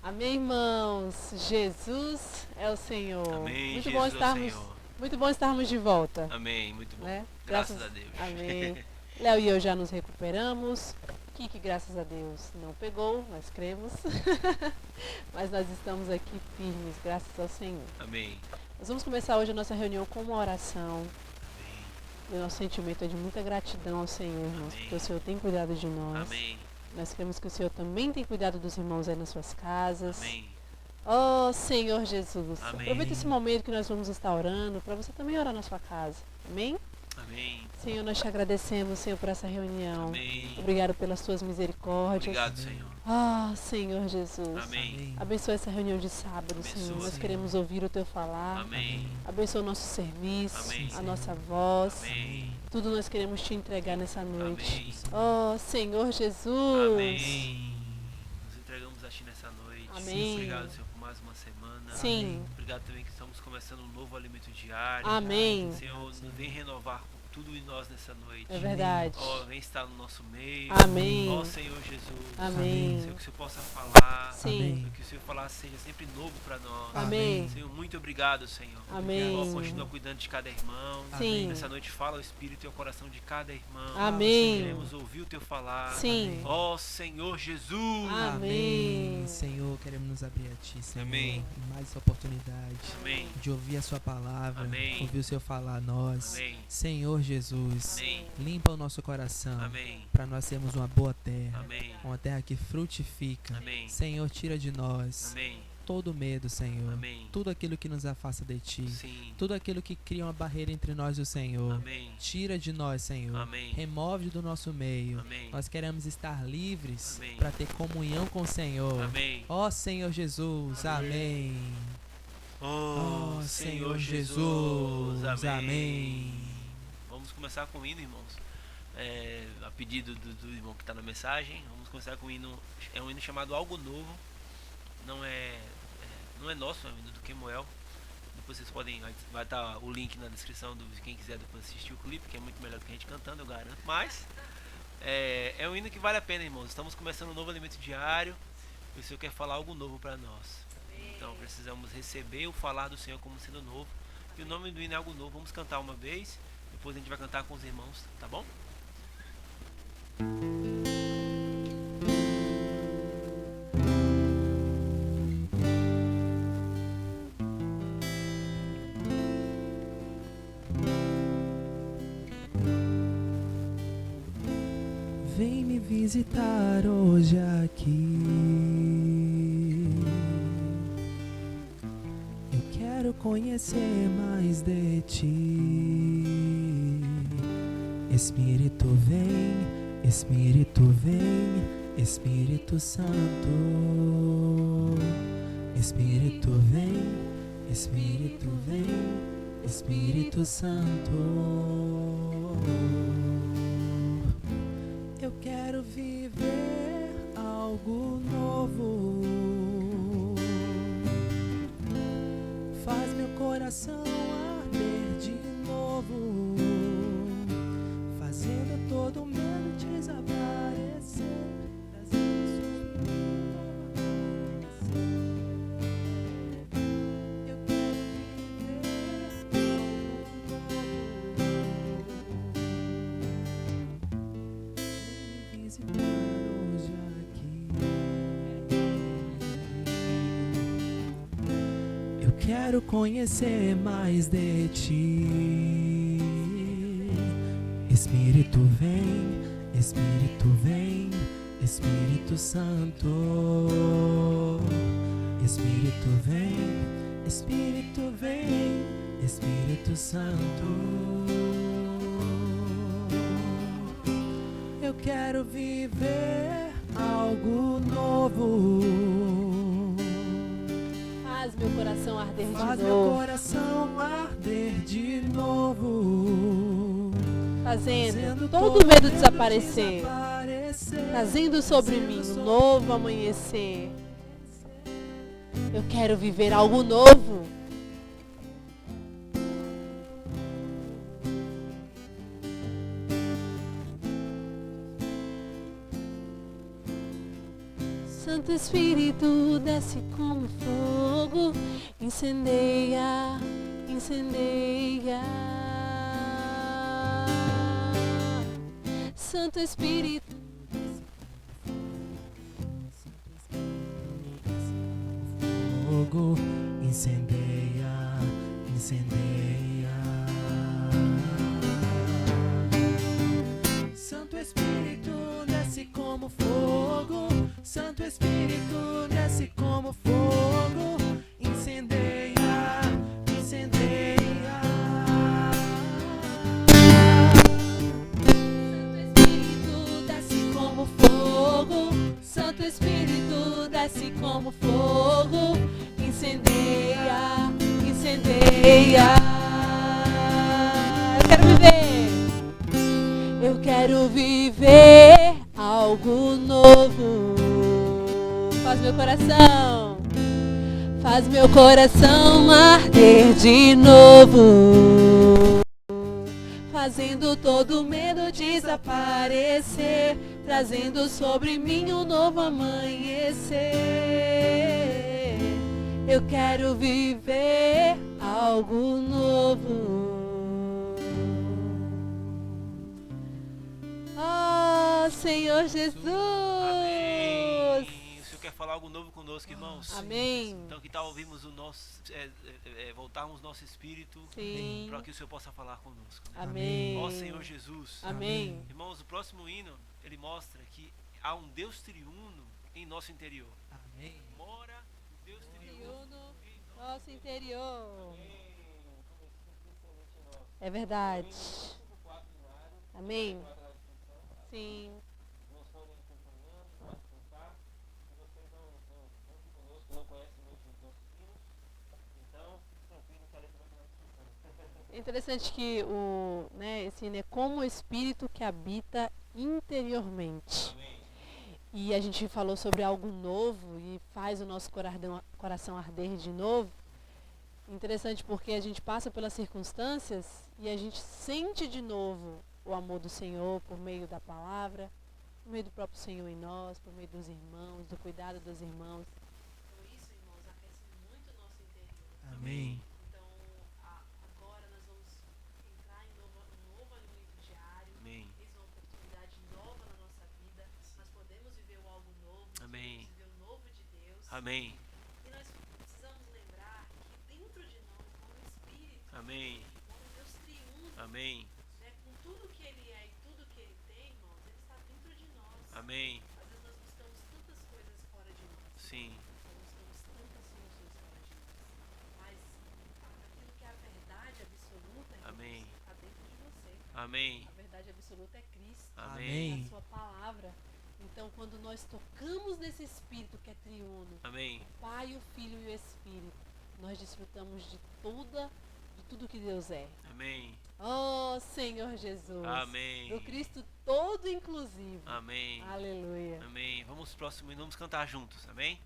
Amém, irmãos. Jesus é o Senhor. Amém. Muito Jesus bom é o estarmos, Senhor. muito bom estarmos de volta. Amém. Muito bom. Né? Graças a Deus. Amém. Léo e eu já nos recuperamos. Kiki, graças a Deus, não pegou, nós cremos. Mas nós estamos aqui firmes, graças ao Senhor. Amém. Nós vamos começar hoje a nossa reunião com uma oração. Amém. E o nosso sentimento é de muita gratidão ao Senhor, irmãos, Amém. porque o Senhor tem cuidado de nós. Amém. Nós cremos que o Senhor também tem cuidado dos irmãos aí nas suas casas. Amém. Oh, Senhor Jesus. Amém. Aproveita esse momento que nós vamos estar orando para você também orar na sua casa. Amém? Amém. Senhor, nós te agradecemos, Senhor, por essa reunião. Amém. Obrigado pelas tuas misericórdias. Obrigado, Senhor. Ah, Senhor Jesus. Amém. Abençoa essa reunião de sábado, Abençoa, Senhor. Nós Senhor. queremos ouvir o teu falar. Amém. Abençoa o nosso serviço, Amém, a Senhor. nossa voz. Amém. Tudo nós queremos te entregar nessa noite. Amém. Oh, Senhor Jesus. Amém. Nos entregamos a Ti nessa noite. Amém. Obrigado, Senhor, por mais uma semana. Sim. Obrigado também que estamos começando um novo alimento diário. Amém. Senhor, vem renovar tudo em nós nessa noite. É verdade. Ó, vem estar no nosso meio. Amém. Ó, Senhor Jesus. Amém. Senhor, que o Senhor possa falar. Sim. Senhor, que o Senhor falar seja sempre novo para nós. Amém. Senhor, muito obrigado, Senhor. Amém. Ó, continua cuidando de cada irmão. Sim. Nessa noite fala o Espírito e o coração de cada irmão. Amém. Queremos ouvir o Teu falar. Sim. Ó, Senhor Jesus. Amém. Senhor, queremos nos abrir a Ti, Senhor. Amém. Mais essa oportunidade Amém. de ouvir a Sua palavra, Amém. ouvir o Senhor falar a nós. Amém. Senhor Jesus, Amém. limpa o nosso coração Amém. para nós sermos uma boa terra, Amém. uma terra que frutifica. Amém. Senhor, tira de nós Amém. todo medo, Senhor. Amém. Tudo aquilo que nos afasta de Ti. Sim. Tudo aquilo que cria uma barreira entre nós e o Senhor. Amém. Tira de nós, Senhor. Amém. Remove do nosso meio. Amém. Nós queremos estar livres Amém. para ter comunhão com o Senhor. Amém. Ó Senhor Jesus, amém. Oh, Ó Senhor Jesus. Amém. Vamos começar com o hino, irmãos. A pedido do irmão que está na mensagem, vamos começar com o hino. É um hino chamado Algo Novo. Não é nosso, é um hino do Kemuel. Depois vocês podem, vai estar o link na descrição de quem quiser depois assistir o clipe, que é muito melhor do que a gente cantando, eu garanto. Mas é um hino que vale a pena, irmãos. Estamos começando um novo alimento diário e o Senhor quer falar algo novo para nós. Então precisamos receber o falar do Senhor como sendo novo. E o nome do hino é Algo Novo. Vamos cantar uma vez, depois a gente vai cantar com os irmãos, tá bom? Vem me visitar hoje aqui. Eu quero conhecer mais de Ti. Espírito vem, Espírito vem, Espírito Santo. Espírito vem, Espírito vem, Espírito Santo. Eu quero viver algo novo. Faz meu coração arder de novo, fazendo todo medo desaparecer, trazendo eu quero viver algo novo. Me visitar hoje aqui. Eu quero conhecer mais de Ti. Espírito vem, Espírito vem, Espírito Santo. Espírito vem, Espírito vem, Espírito Santo. Eu quero viver algo novo. Faz meu coração arder de Faz meu novo. coração arder de novo, Fazendo todo medo desaparecer. Trazendo sobre mim um novo amanhecer. Eu quero viver algo novo. Santo Santo Espírito desce como fogo, incendeia, incendeia. Santo Espírito, fogo, incendeia, incendeia. Santo Espírito desce como fogo, Santo Espírito desce como fogo, incendeia, incendeia. Santo Espírito desce como fogo, incendeia, incendeia. Eu quero viver algo novo. Faz meu coração, faz meu coração arder de novo, fazendo todo medo desaparecer, trazendo sobre mim um novo amanhecer. Eu quero viver algo novo. Oh, Senhor Jesus! Amém. O Senhor quer falar algo novo conosco, irmãos? Amém. Então que tal ouvirmos o nosso, voltarmos nosso espírito para que o Senhor possa falar conosco. Né? Amém. Ó Senhor Jesus. Amém. Irmãos, o próximo hino, ele mostra que há um Deus triuno em nosso interior. Amém. Mora o Deus triuno No nosso interior. É verdade. Amém. Sim. É interessante que esse hino é como o Espírito que habita interiormente. E a gente falou sobre algo novo e faz o nosso coração arder de novo. Interessante porque a gente passa pelas circunstâncias e a gente sente de novo o amor do Senhor por meio da palavra, por meio do próprio Senhor em nós, por meio dos irmãos, do cuidado dos irmãos. Então isso, irmãos, aquece muito o nosso interior. Amém. Então, agora nós vamos entrar em um novo alimento diário. Amém. Isso é uma oportunidade nova na nossa vida. Nós podemos viver algo novo. Amém. Viver o novo de Deus. Amém. E nós precisamos lembrar que dentro de nós, como Espírito, Amém. como Deus triuno, Amém. com tudo que Ele é e tudo que Ele tem, irmãos, Ele está dentro de nós. Amém. Às vezes nós buscamos tantas coisas fora de nós. Sim. Nós buscamos tantas soluções fora de nós. Mas aquilo que é a verdade absoluta, irmãos, Amém. está dentro de você. Amém. A verdade absoluta é Cristo. Amém. A sua palavra. Então, quando nós tocamos nesse Espírito que é triuno, Amém. o Pai, o Filho e o Espírito, nós desfrutamos de tudo que Deus é. Amém. Oh, Senhor Jesus. Amém. Do Cristo todo inclusivo. Amém. Aleluia. Amém. Vamos pro próximo e vamos cantar juntos, amém?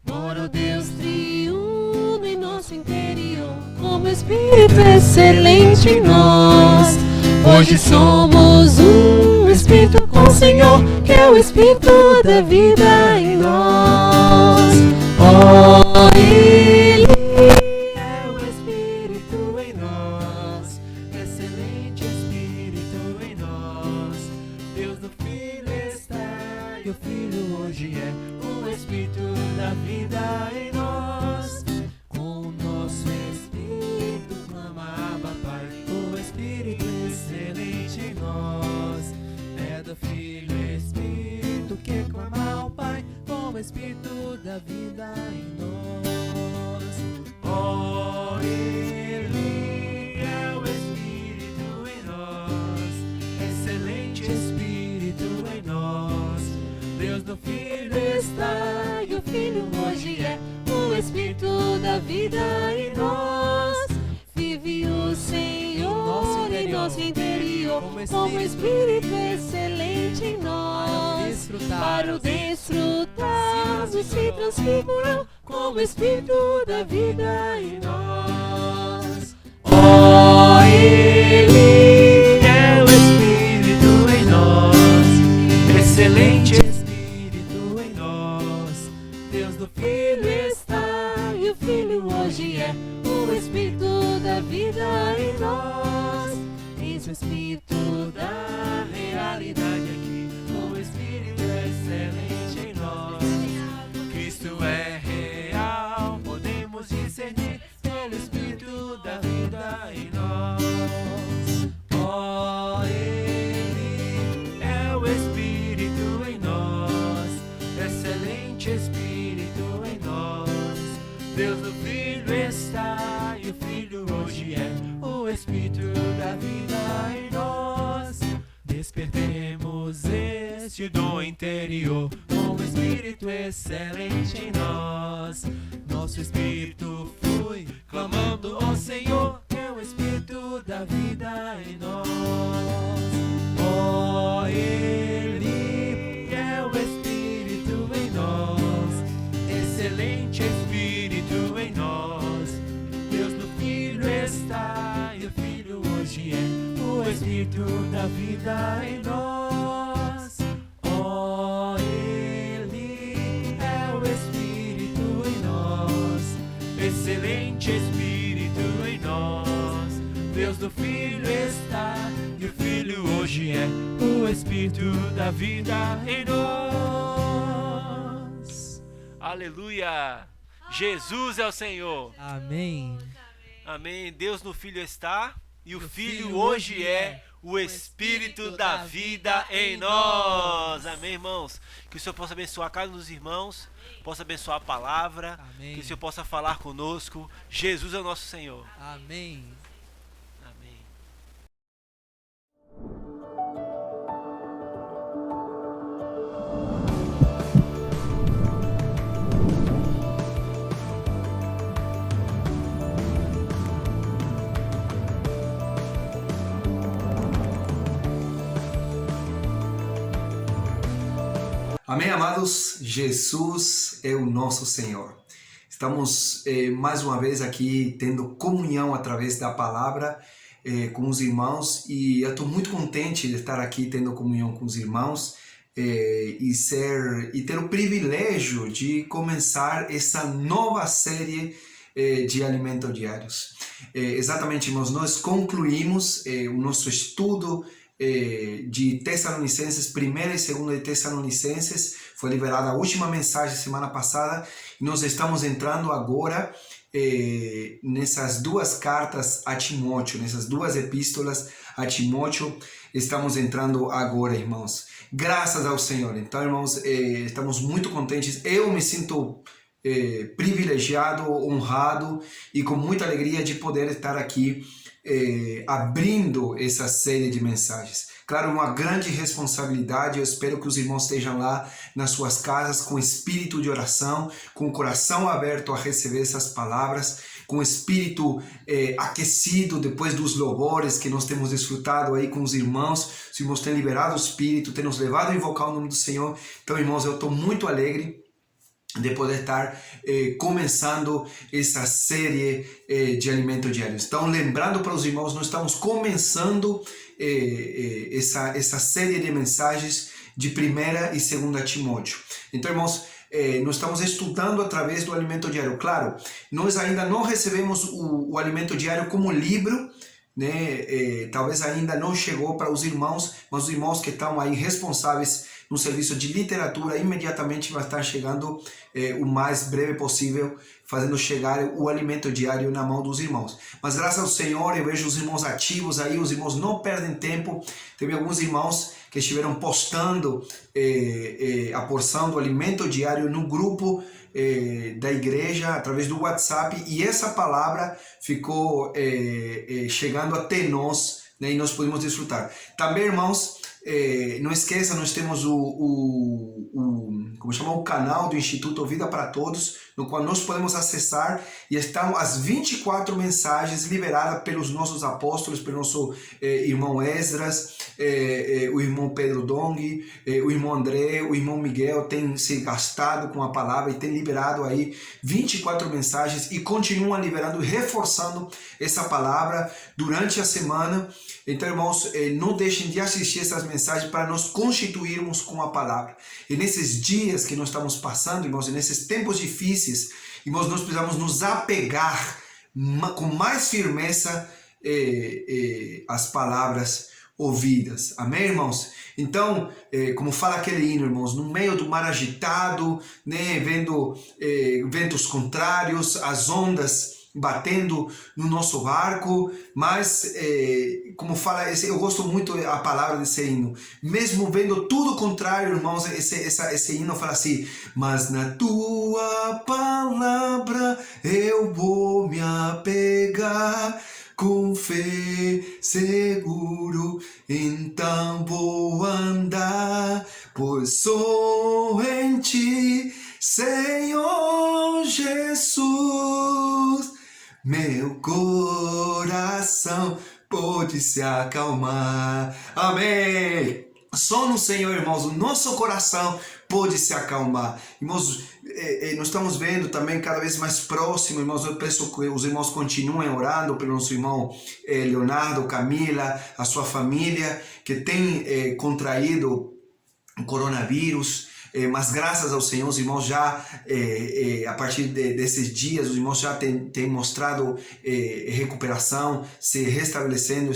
Mora o Deus triuno em nosso interior, como Espírito excelente em nós. Hoje somos um Espírito com o Senhor, que é o Espírito da vida em nós. Oh, Ele É o Espírito em nós, excelente Espírito em nós. Deus do Filho está e o Filho hoje é o Espírito da vida em nós. Com o nosso Espírito clama Abba Pai, o Espírito excelente em nós. É do Filho Espírito que clama ao Pai, com o Espírito da vida em nós. Oh, Ele é o Espírito em nós, excelente Espírito em nós. Deus do Filho está e o Filho hoje é o Espírito da vida em nós. vive o Senhor em nosso interior, como Espírito excelente em nós. Para o desfrutar, se transfigurou como Espírito da vida em nós. Oh, Ele é Espírito da realidade aqui, o Espírito excelente em nós. Cristo é real, podemos discernir pelo Espírito da vida em nós. Oh, Ele é o Espírito em nós, excelente Espírito em nós. Deus no Filho está e o Filho hoje é o Espírito da vida em nós. Despertemos este dom interior com o Espírito excelente em nós. Nosso espírito flui clamando ao Senhor, que é o Espírito da vida em nós. Oh, Ele é o Espírito em nós, excelente Espírito em nós. Deus no Filho está e o Filho hoje é o Espírito da vida em nós. Oh, Ele é o Espírito em nós, excelente Espírito em nós. Deus do Filho está e o Filho hoje é o Espírito da vida em nós. Aleluia! Jesus é o Senhor. Amém. Amém. Deus no Filho está e o Filho hoje é o Espírito da vida em nós. Amém, irmãos? Que o Senhor possa abençoar cada um dos irmãos, possa abençoar a palavra, Amém. que o Senhor possa falar conosco. Jesus é o nosso Senhor. Amém. Amém. Amém, amados? Jesus é o nosso Senhor. Estamos mais uma vez aqui tendo comunhão através da palavra com os irmãos e eu estou muito contente de estar aqui tendo comunhão com os irmãos e ter o privilégio de começar essa nova série de alimentos diários. Exatamente, irmãos, nós concluímos o nosso estudo de Tessalonicenses, 1ª e 2ª de Tessalonicenses. Foi liberada a última mensagem semana passada e nós estamos entrando agora nessas duas cartas a Timóteo, nessas duas epístolas a Timóteo. Estamos entrando agora, irmãos, graças ao Senhor. Então, irmãos, estamos muito contentes. Eu me sinto privilegiado, honrado e com muita alegria de poder estar aqui abrindo essa série de mensagens. Claro, uma grande responsabilidade. Eu espero que os irmãos estejam lá nas suas casas com espírito de oração, com o coração aberto a receber essas palavras, com o espírito aquecido depois dos louvores que nós temos desfrutado aí com os irmãos. Os irmãos têm liberado o espírito, têm nos levado a invocar o nome do Senhor. Então, irmãos, eu estou muito alegre de poder estar começando essa série de alimentos diários. Então, lembrando para os irmãos, nós estamos começando essa série de mensagens de 1ª e 2ª Timóteo. Então, irmãos, nós estamos estudando através do alimento diário. Claro, nós ainda não recebemos o alimento diário como livro, né? Talvez ainda não chegou para os irmãos, mas os irmãos que estão aí responsáveis no serviço de literatura imediatamente vai estar chegando o mais breve possível, fazendo chegar o alimento diário na mão dos irmãos. Mas graças ao Senhor, eu vejo os irmãos ativos aí, os irmãos não perdem tempo. Teve alguns irmãos que estiveram postando a porção do alimento diário no grupo da igreja, através do WhatsApp, e essa palavra ficou chegando até nós, né, e nós podemos desfrutar. Também, irmãos, não esqueça, nós temos o canal do Instituto Vida para Todos, no qual nós podemos acessar, e estão as 24 mensagens liberadas pelos nossos apóstolos, pelo nosso irmão Esdras, o irmão Pedro Dong, o irmão André, o irmão Miguel tem se gastado com a palavra e tem liberado aí 24 mensagens e continuam liberando e reforçando essa palavra durante a semana. Então, irmãos, não deixem de assistir essas mensagens para nós constituirmos com a palavra. E nesses dias que nós estamos passando, irmãos, e nesses tempos difíceis, irmãos, nós precisamos nos apegar com mais firmeza às palavras ouvidas. Amém, irmãos? Então, como fala aquele hino, irmãos, no meio do mar agitado, né, vendo ventos contrários, as ondas batendo no nosso barco, mas, como fala, eu gosto muito a palavra desse hino, mesmo vendo tudo contrário, irmãos, esse hino fala assim: mas na tua palavra eu vou me apegar, com fé seguro, então vou andar, pois sou em ti, Senhor Jesus. Meu coração pode se acalmar. Amém. Só no Senhor, irmãos, o nosso coração pode se acalmar. Irmãos, nós estamos vendo também cada vez mais próximo, irmãos. Eu peço que os irmãos continuem orando pelo nosso irmão Leonardo, Camila, a sua família, que tem contraído o coronavírus. Mas graças ao Senhor, os irmãos já, a partir desses dias, os irmãos já têm mostrado recuperação, se restabelecendo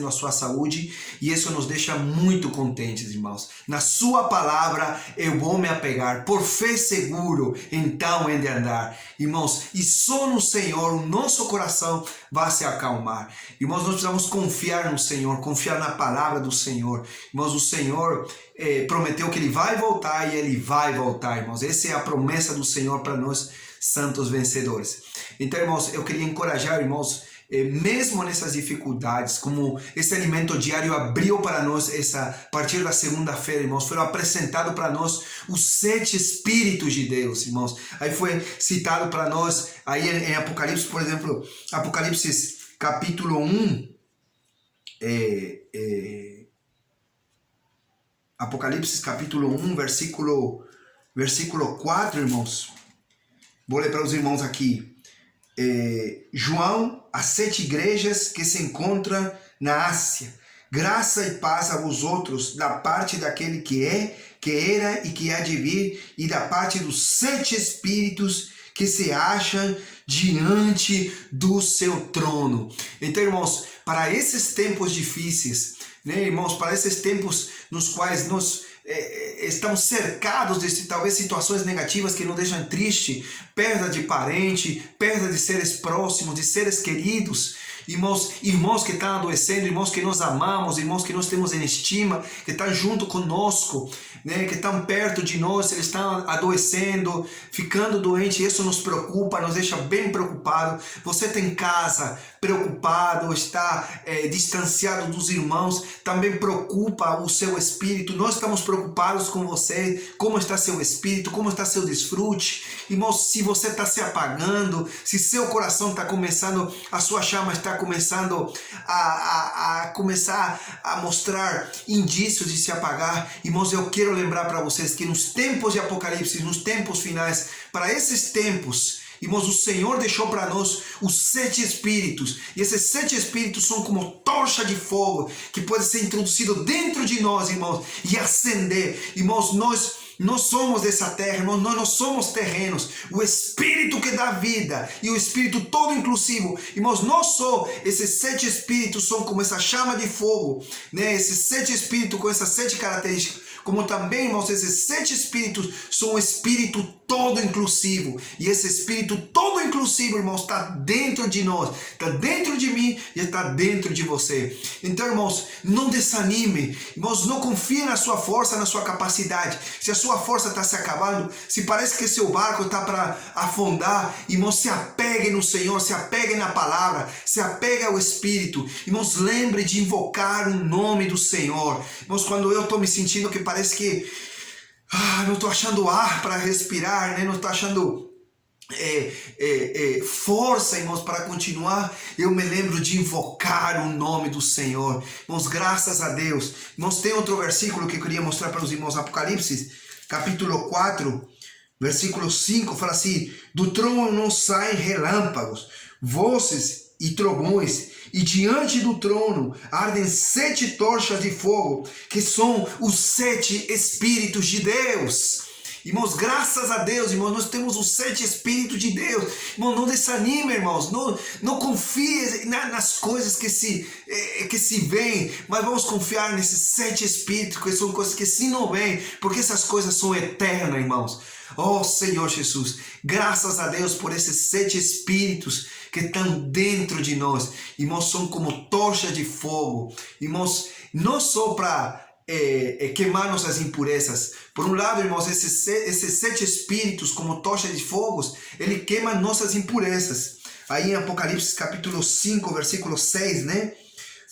a sua saúde, e isso nos deixa muito contentes, irmãos. Na sua palavra eu vou me apegar, por fé seguro, então hei de andar. Irmãos, e só no Senhor o nosso coração vai se acalmar. Irmãos, nós precisamos confiar no Senhor, confiar na palavra do Senhor. Irmãos, o Senhor prometeu que Ele vai voltar, e Ele vai voltar, irmãos. Essa é a promessa do Senhor para nós, santos vencedores. Então, irmãos, eu queria encorajar, irmãos, mesmo nessas dificuldades, como esse alimento diário abriu para nós, a partir da segunda-feira, irmãos, foram apresentados para nós os 7 Espíritos de Deus, irmãos. Aí foi citado para nós, aí em Apocalipse, por exemplo, Apocalipse capítulo 1, Apocalipse capítulo 1, versículo 4, irmãos. Vou ler para os irmãos aqui. João, as 7 igrejas que se encontram na Ásia. Graça e paz a vós outros, da parte daquele que é, que era e que há de vir, e da parte dos 7 Espíritos que se acham diante do seu trono. Então, irmãos, para esses tempos difíceis, né, irmãos, para esses tempos nos quais nós estamos cercados de talvez situações negativas que nos deixam triste, perda de parente, perda de seres próximos, de seres queridos, irmãos que estão adoecendo, irmãos que nós amamos, irmãos que nós temos em estima, que estão junto conosco, né, que estão perto de nós, eles estão adoecendo, ficando doentes. Isso nos preocupa, nos deixa bem preocupado. Você está em casa preocupado, está distanciado dos irmãos, também preocupa o seu espírito. Nós estamos preocupados com você, como está seu espírito, como está seu desfrute. Irmãos, se você está se apagando, se seu coração está começando, a sua chama está começando a começar a mostrar indícios de se apagar, irmãos, eu quero lembrar para vocês que nos tempos de Apocalipse, nos tempos finais, para esses tempos, irmãos, o Senhor deixou para nós os 7 Espíritos. E esses 7 Espíritos são como tocha de fogo que pode ser introduzido dentro de nós, irmãos, e acender. Irmãos, nós somos dessa terra, irmãos, nós não somos terrenos. O Espírito que dá vida e o Espírito todo inclusivo, irmãos, esses 7 Espíritos são como essa chama de fogo, né? Esses 7 Espíritos com essas 7 características. Como também, irmãos, esses 7 Espíritos são o Espírito todo inclusivo. E esse Espírito todo inclusivo, irmãos, está dentro de nós, está dentro de mim e está dentro de você. Então, irmãos, não desanime. Irmãos, não confie na sua força, na sua capacidade. Se a sua força está se acabando, se parece que seu barco está para afundar, irmãos, se apegue no Senhor, se apegue na palavra, se apegue ao Espírito. Irmãos, lembre de invocar o nome do Senhor. Irmãos, quando eu estou me sentindo que parece que não estou achando ar para respirar, né? Não estou achando força, irmãos, para continuar, eu me lembro de invocar o nome do Senhor. Irmãos, graças a Deus. Irmãos, tem outro versículo que eu queria mostrar para os irmãos. Apocalipse, capítulo 4, versículo 5, fala assim: do trono não saem relâmpagos, vozes e trovões, e diante do trono ardem 7 tochas de fogo, que são os 7 Espíritos de Deus. Irmãos, graças a Deus, irmãos, nós temos os 7 Espíritos de Deus. Irmão, não desanime, irmãos, não confie nas coisas que se veem, mas vamos confiar nesses 7 Espíritos, que são coisas que se não vêm, porque essas coisas são eternas, irmãos. Oh Senhor Jesus, graças a Deus por esses 7 Espíritos que estão dentro de nós. Irmãos, são como tocha de fogo. Irmãos, não só para queimar nossas impurezas. Por um lado, irmãos, esses 7 Espíritos como tocha de fogo, ele queima nossas impurezas. Aí em Apocalipse capítulo 5, versículo 6, né?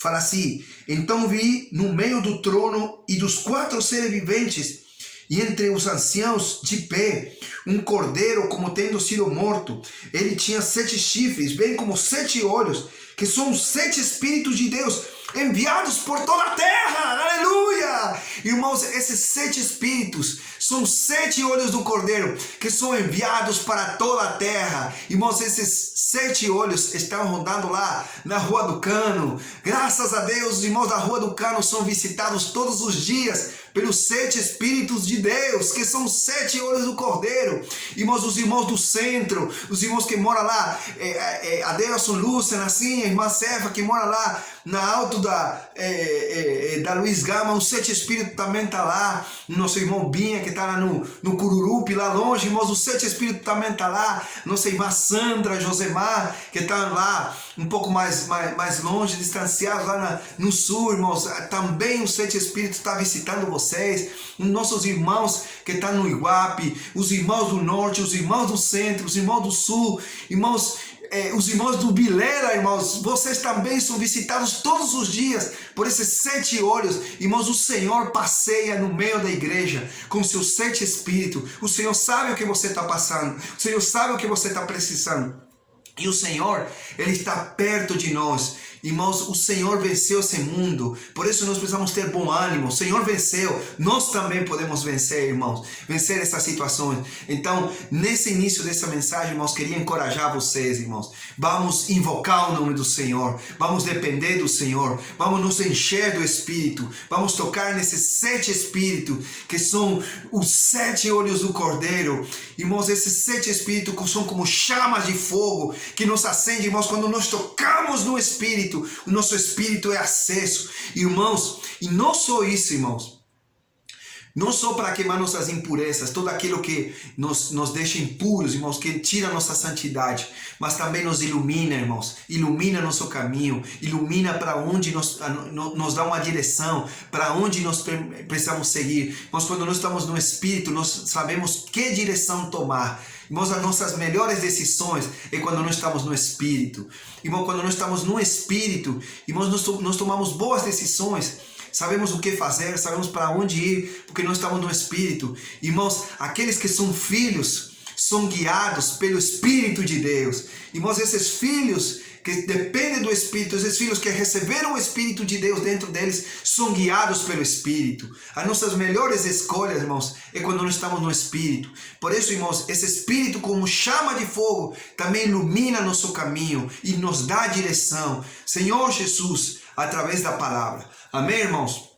Fala assim: então vi no meio do trono e dos 4 seres viventes, e entre os anciãos de pé, um cordeiro como tendo sido morto. Ele tinha 7 chifres, bem como 7 olhos, que são os 7 Espíritos de Deus, enviados por toda a terra. Aleluia! Irmãos, esses 7 Espíritos são 7 olhos do Cordeiro, que são enviados para toda a terra. Irmãos, esses 7 olhos estão rodando lá na Rua do Cano. Graças a Deus, os irmãos da Rua do Cano são visitados todos os dias pelos 7 Espíritos de Deus, que são 7 olhos do Cordeiro. Irmãos, os irmãos do centro, os irmãos que moram lá, Adelson Lúcia, assim, a irmã Cefa, que mora lá na alto da Luiz Gama, os 7 Espíritos também está lá. Nosso irmão Binha, que está lá no Cururupi, lá longe, irmãos, os 7 Espíritos também está lá. Nossa irmã Sandra Josemar, que está lá um pouco mais longe, distanciado, lá no sul, irmãos, também os 7 Espíritos estão visitando vocês. Nossos irmãos que estão no Iguape, os irmãos do norte, os irmãos do centro, os irmãos do sul, irmãos, os irmãos do Bilela, irmãos, vocês também são visitados todos os dias por esses 7 olhos. Irmãos, o Senhor passeia no meio da igreja com seus 7 Espíritos. O Senhor sabe o que você está passando, o Senhor sabe o que você está precisando, e o Senhor, Ele está perto de nós. Irmãos, o Senhor venceu esse mundo, por isso nós precisamos ter bom ânimo. O Senhor venceu, nós também podemos vencer, irmãos, vencer essas situações. Então, nesse início dessa mensagem, irmãos, queria encorajar vocês, irmãos. Vamos invocar o nome do Senhor, vamos depender do Senhor, vamos nos encher do Espírito, vamos tocar nesses 7 Espíritos, que são os 7 olhos do Cordeiro. Irmãos, esses 7 Espíritos são como chamas de fogo que nos acendem, irmãos, quando nós tocamos no Espírito. O nosso espírito é aceso, irmãos, e não só isso, irmãos, não só para queimar nossas impurezas, tudo aquilo que nos deixa impuros, irmãos, que tira nossa santidade, mas também nos ilumina, irmãos, ilumina nosso caminho, ilumina para onde nos dá uma direção, para onde nós precisamos seguir. Irmãos, quando nós estamos no Espírito, nós sabemos que direção tomar. Irmãos, as nossas melhores decisões é quando nós estamos no Espírito. Irmão, quando nós estamos no Espírito, irmãos, nós tomamos boas decisões. Sabemos o que fazer, sabemos para onde ir, porque nós estamos no Espírito. Irmãos, aqueles que são filhos são guiados pelo Espírito de Deus. Irmãos, esses filhos que dependem do Espírito, esses filhos que receberam o Espírito de Deus dentro deles, são guiados pelo Espírito. As nossas melhores escolhas, irmãos, é quando nós estamos no Espírito. Por isso, irmãos, esse Espírito como chama de fogo também ilumina nosso caminho e nos dá direção. Senhor Jesus, através da palavra. Amém, irmãos?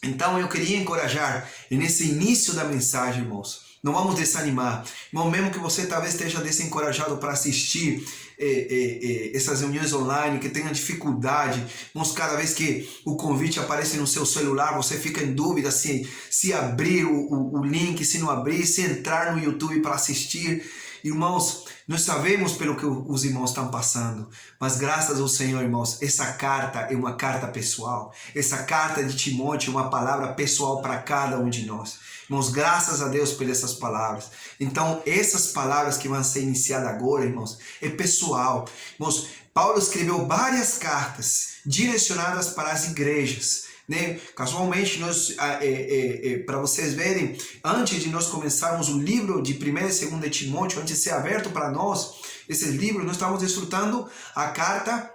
Então eu queria encorajar nesse início da mensagem, irmãos. Não vamos desanimar. Irmão, mesmo que você talvez esteja desencorajado para assistir essas reuniões online, que tenha dificuldade, irmãos, cada vez que o convite aparece no seu celular, você fica em dúvida se abrir o link, se não abrir, se entrar no YouTube para assistir. Irmãos, nós sabemos pelo que os irmãos estão passando, mas graças ao Senhor, irmãos, essa carta é uma carta pessoal. Essa carta de Timóteo é uma palavra pessoal para cada um de nós. Irmãos, graças a Deus por essas palavras. Então, essas palavras que vão ser iniciadas agora, irmãos, é pessoal. Irmãos, Paulo escreveu várias cartas direcionadas para as igrejas. Né? Casualmente, para vocês verem, antes de nós começarmos o livro de 1 e 2 Timóteo, antes de ser aberto para nós, esse livro, nós estávamos desfrutando a carta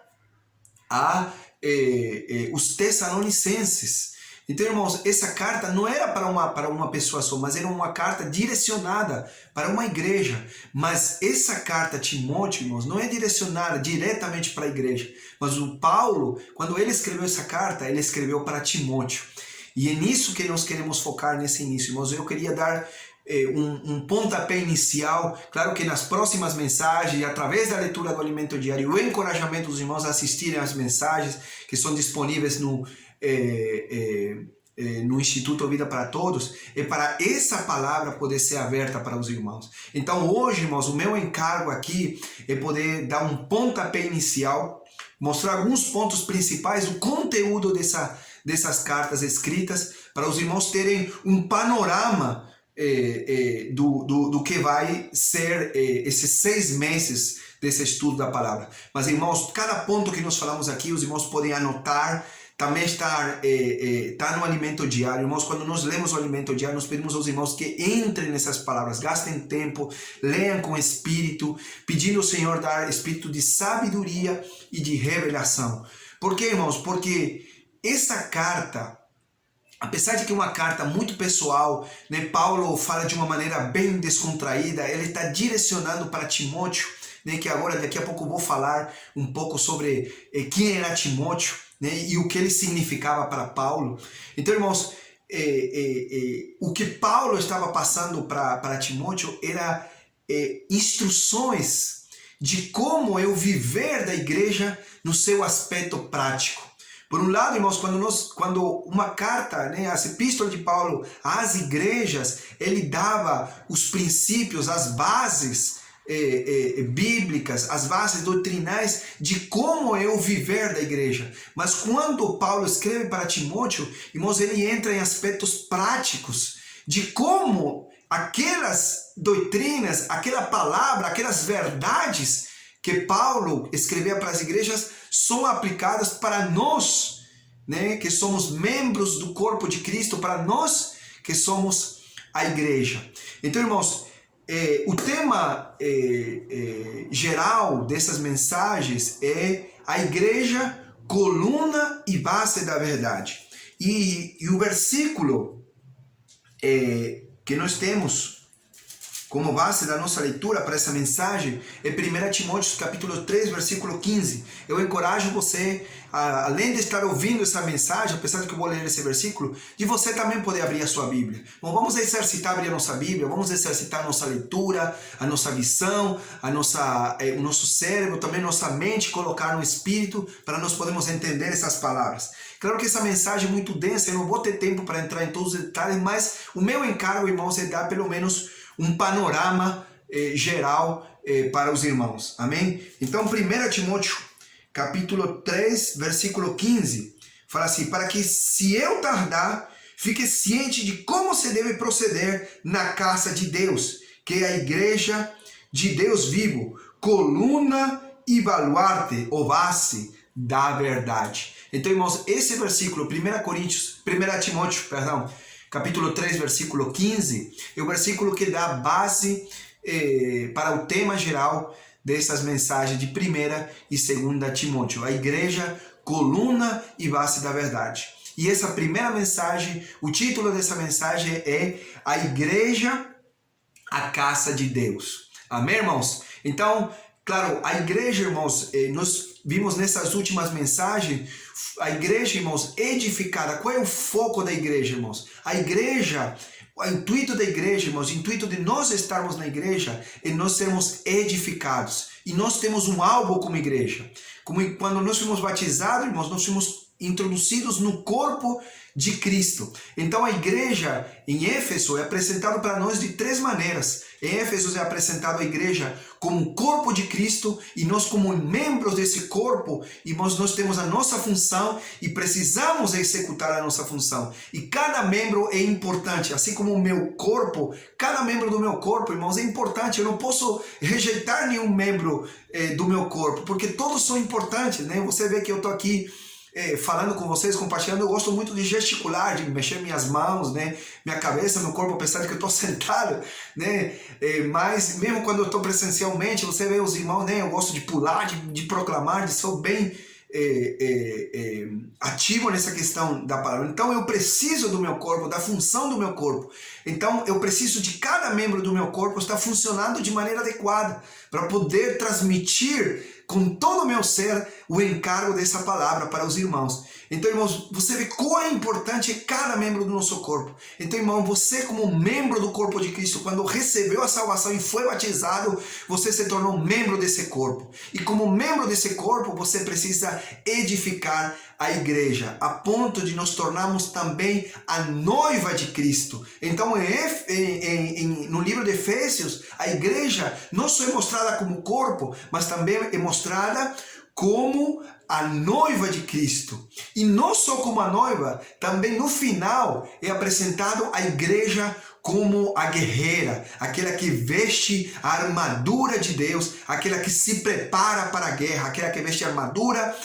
os Tessalonicenses. Então, irmãos, essa carta não era para uma pessoa só, mas era uma carta direcionada para uma igreja. Mas essa carta a Timóteo, irmãos, não é direcionada diretamente para a igreja. Mas o Paulo, quando ele escreveu essa carta, ele escreveu para Timóteo. E é nisso que nós queremos focar nesse início, irmãos. Eu queria dar um pontapé inicial. Claro que nas próximas mensagens, através da leitura do Alimento Diário, o encorajamento dos irmãos a assistirem às mensagens que são disponíveis no Instituto Vida para Todos, é para essa palavra poder ser aberta para os irmãos. Então hoje, irmãos, o meu encargo aqui é poder dar um pontapé inicial, mostrar alguns pontos principais do conteúdo dessas cartas escritas, para os irmãos terem um panorama do que vai ser esses 6 meses desse estudo da palavra. Mas, irmãos, cada ponto que nós falamos aqui, os irmãos podem anotar, também está no Alimento Diário. Irmãos, quando nós lemos o Alimento Diário, nós pedimos aos irmãos que entrem nessas palavras, gastem tempo, leiam com espírito, pedindo ao Senhor dar espírito de sabedoria e de revelação. Por quê, irmãos? Porque essa carta, apesar de que é uma carta muito pessoal, né, Paulo fala de uma maneira bem descontraída, ele está direcionando para Timóteo, né, que agora, daqui a pouco eu vou falar um pouco sobre quem era Timóteo, né, e o que ele significava para Paulo. Então, irmãos, o que Paulo estava passando para Timóteo era instruções de como eu viver da igreja no seu aspecto prático. Por um lado, irmãos, quando uma carta, né, as epístolas de Paulo às igrejas, ele dava os princípios, as bases bíblicas, as bases doutrinais de como eu viver da igreja. Mas quando Paulo escreve para Timóteo, irmãos, ele entra em aspectos práticos de como aquelas doutrinas, aquela palavra, aquelas verdades que Paulo escrevia para as igrejas são aplicadas para nós, né, que somos membros do corpo de Cristo, para nós que somos a igreja. Então, irmãos, o tema geral dessas mensagens é a igreja, coluna e base da verdade. E o versículo que nós temos como base da nossa leitura para essa mensagem é 1 Timóteo capítulo 3, versículo 15. Eu encorajo você, além de estar ouvindo essa mensagem, apesar de que eu vou ler esse versículo, de você também poder abrir a sua Bíblia. Bom, vamos exercitar abrir a nossa Bíblia, vamos exercitar a nossa leitura, a nossa visão, o nosso cérebro, também nossa mente, colocar no Espírito, para nós podermos entender essas palavras. Claro que essa mensagem é muito densa, eu não vou ter tempo para entrar em todos os detalhes, mas o meu encargo, irmãos, é dar pelo menos um panorama geral para os irmãos. Amém? Então, 1 Timóteo, capítulo 3, versículo 15, fala assim: para que, se eu tardar, fique ciente de como se deve proceder na casa de Deus, que é a igreja de Deus vivo, coluna e baluarte, ou base da verdade. Então, irmãos, esse versículo, 1 Timóteo, capítulo 3, versículo 15, é o versículo que dá base para o tema geral dessas mensagens de 1 e 2 Timóteo. A igreja, coluna e base da verdade. E essa primeira mensagem, o título dessa mensagem é A Igreja, a Casa de Deus. Amém, irmãos? Então, claro, a igreja, irmãos, nós vimos nessas últimas mensagens, a igreja, irmãos, edificada. Qual é o foco da igreja, irmãos? A igreja, o intuito da igreja, irmãos, o intuito de nós estarmos na igreja é nós sermos edificados. E nós temos um alvo como igreja. Como quando nós fomos batizados, irmãos, nós fomos introduzidos no corpo de Cristo. Então a igreja em Éfeso é apresentada para nós de 3 maneiras. Em Éfeso é apresentado a igreja como corpo de Cristo, e nós como membros desse corpo, e nós temos a nossa função e precisamos executar a nossa função. E cada membro é importante, assim como o meu corpo, cada membro do meu corpo, irmãos, é importante. Eu não posso rejeitar nenhum membro do meu corpo, porque todos são importantes, né? Você vê que eu estou aqui falando com vocês, compartilhando. Eu gosto muito de gesticular, de mexer minhas mãos, né, minha cabeça, meu corpo, apesar de que eu estou sentado, né, mas mesmo quando eu estou presencialmente, você vê os irmãos, né, eu gosto de pular, de proclamar, de ser bem ativo nessa questão da palavra. Então eu preciso do meu corpo, da função do meu corpo. Então eu preciso de cada membro do meu corpo estar funcionando de maneira adequada para poder transmitir com todo o meu ser o encargo dessa palavra para os irmãos. Então, irmãos, você vê quão importante é cada membro do nosso corpo. Então, irmão, você como membro do corpo de Cristo, quando recebeu a salvação e foi batizado, você se tornou membro desse corpo. E como membro desse corpo, você precisa edificar a igreja, a ponto de nos tornarmos também a noiva de Cristo. Então, no livro de Efésios, a igreja não só é mostrada como corpo, mas também é mostrada como a noiva de Cristo. E não só como a noiva, também no final é apresentado a igreja como a guerreira, aquela que veste a armadura de Deus, aquela que se prepara para a guerra, aquela que veste a armadura,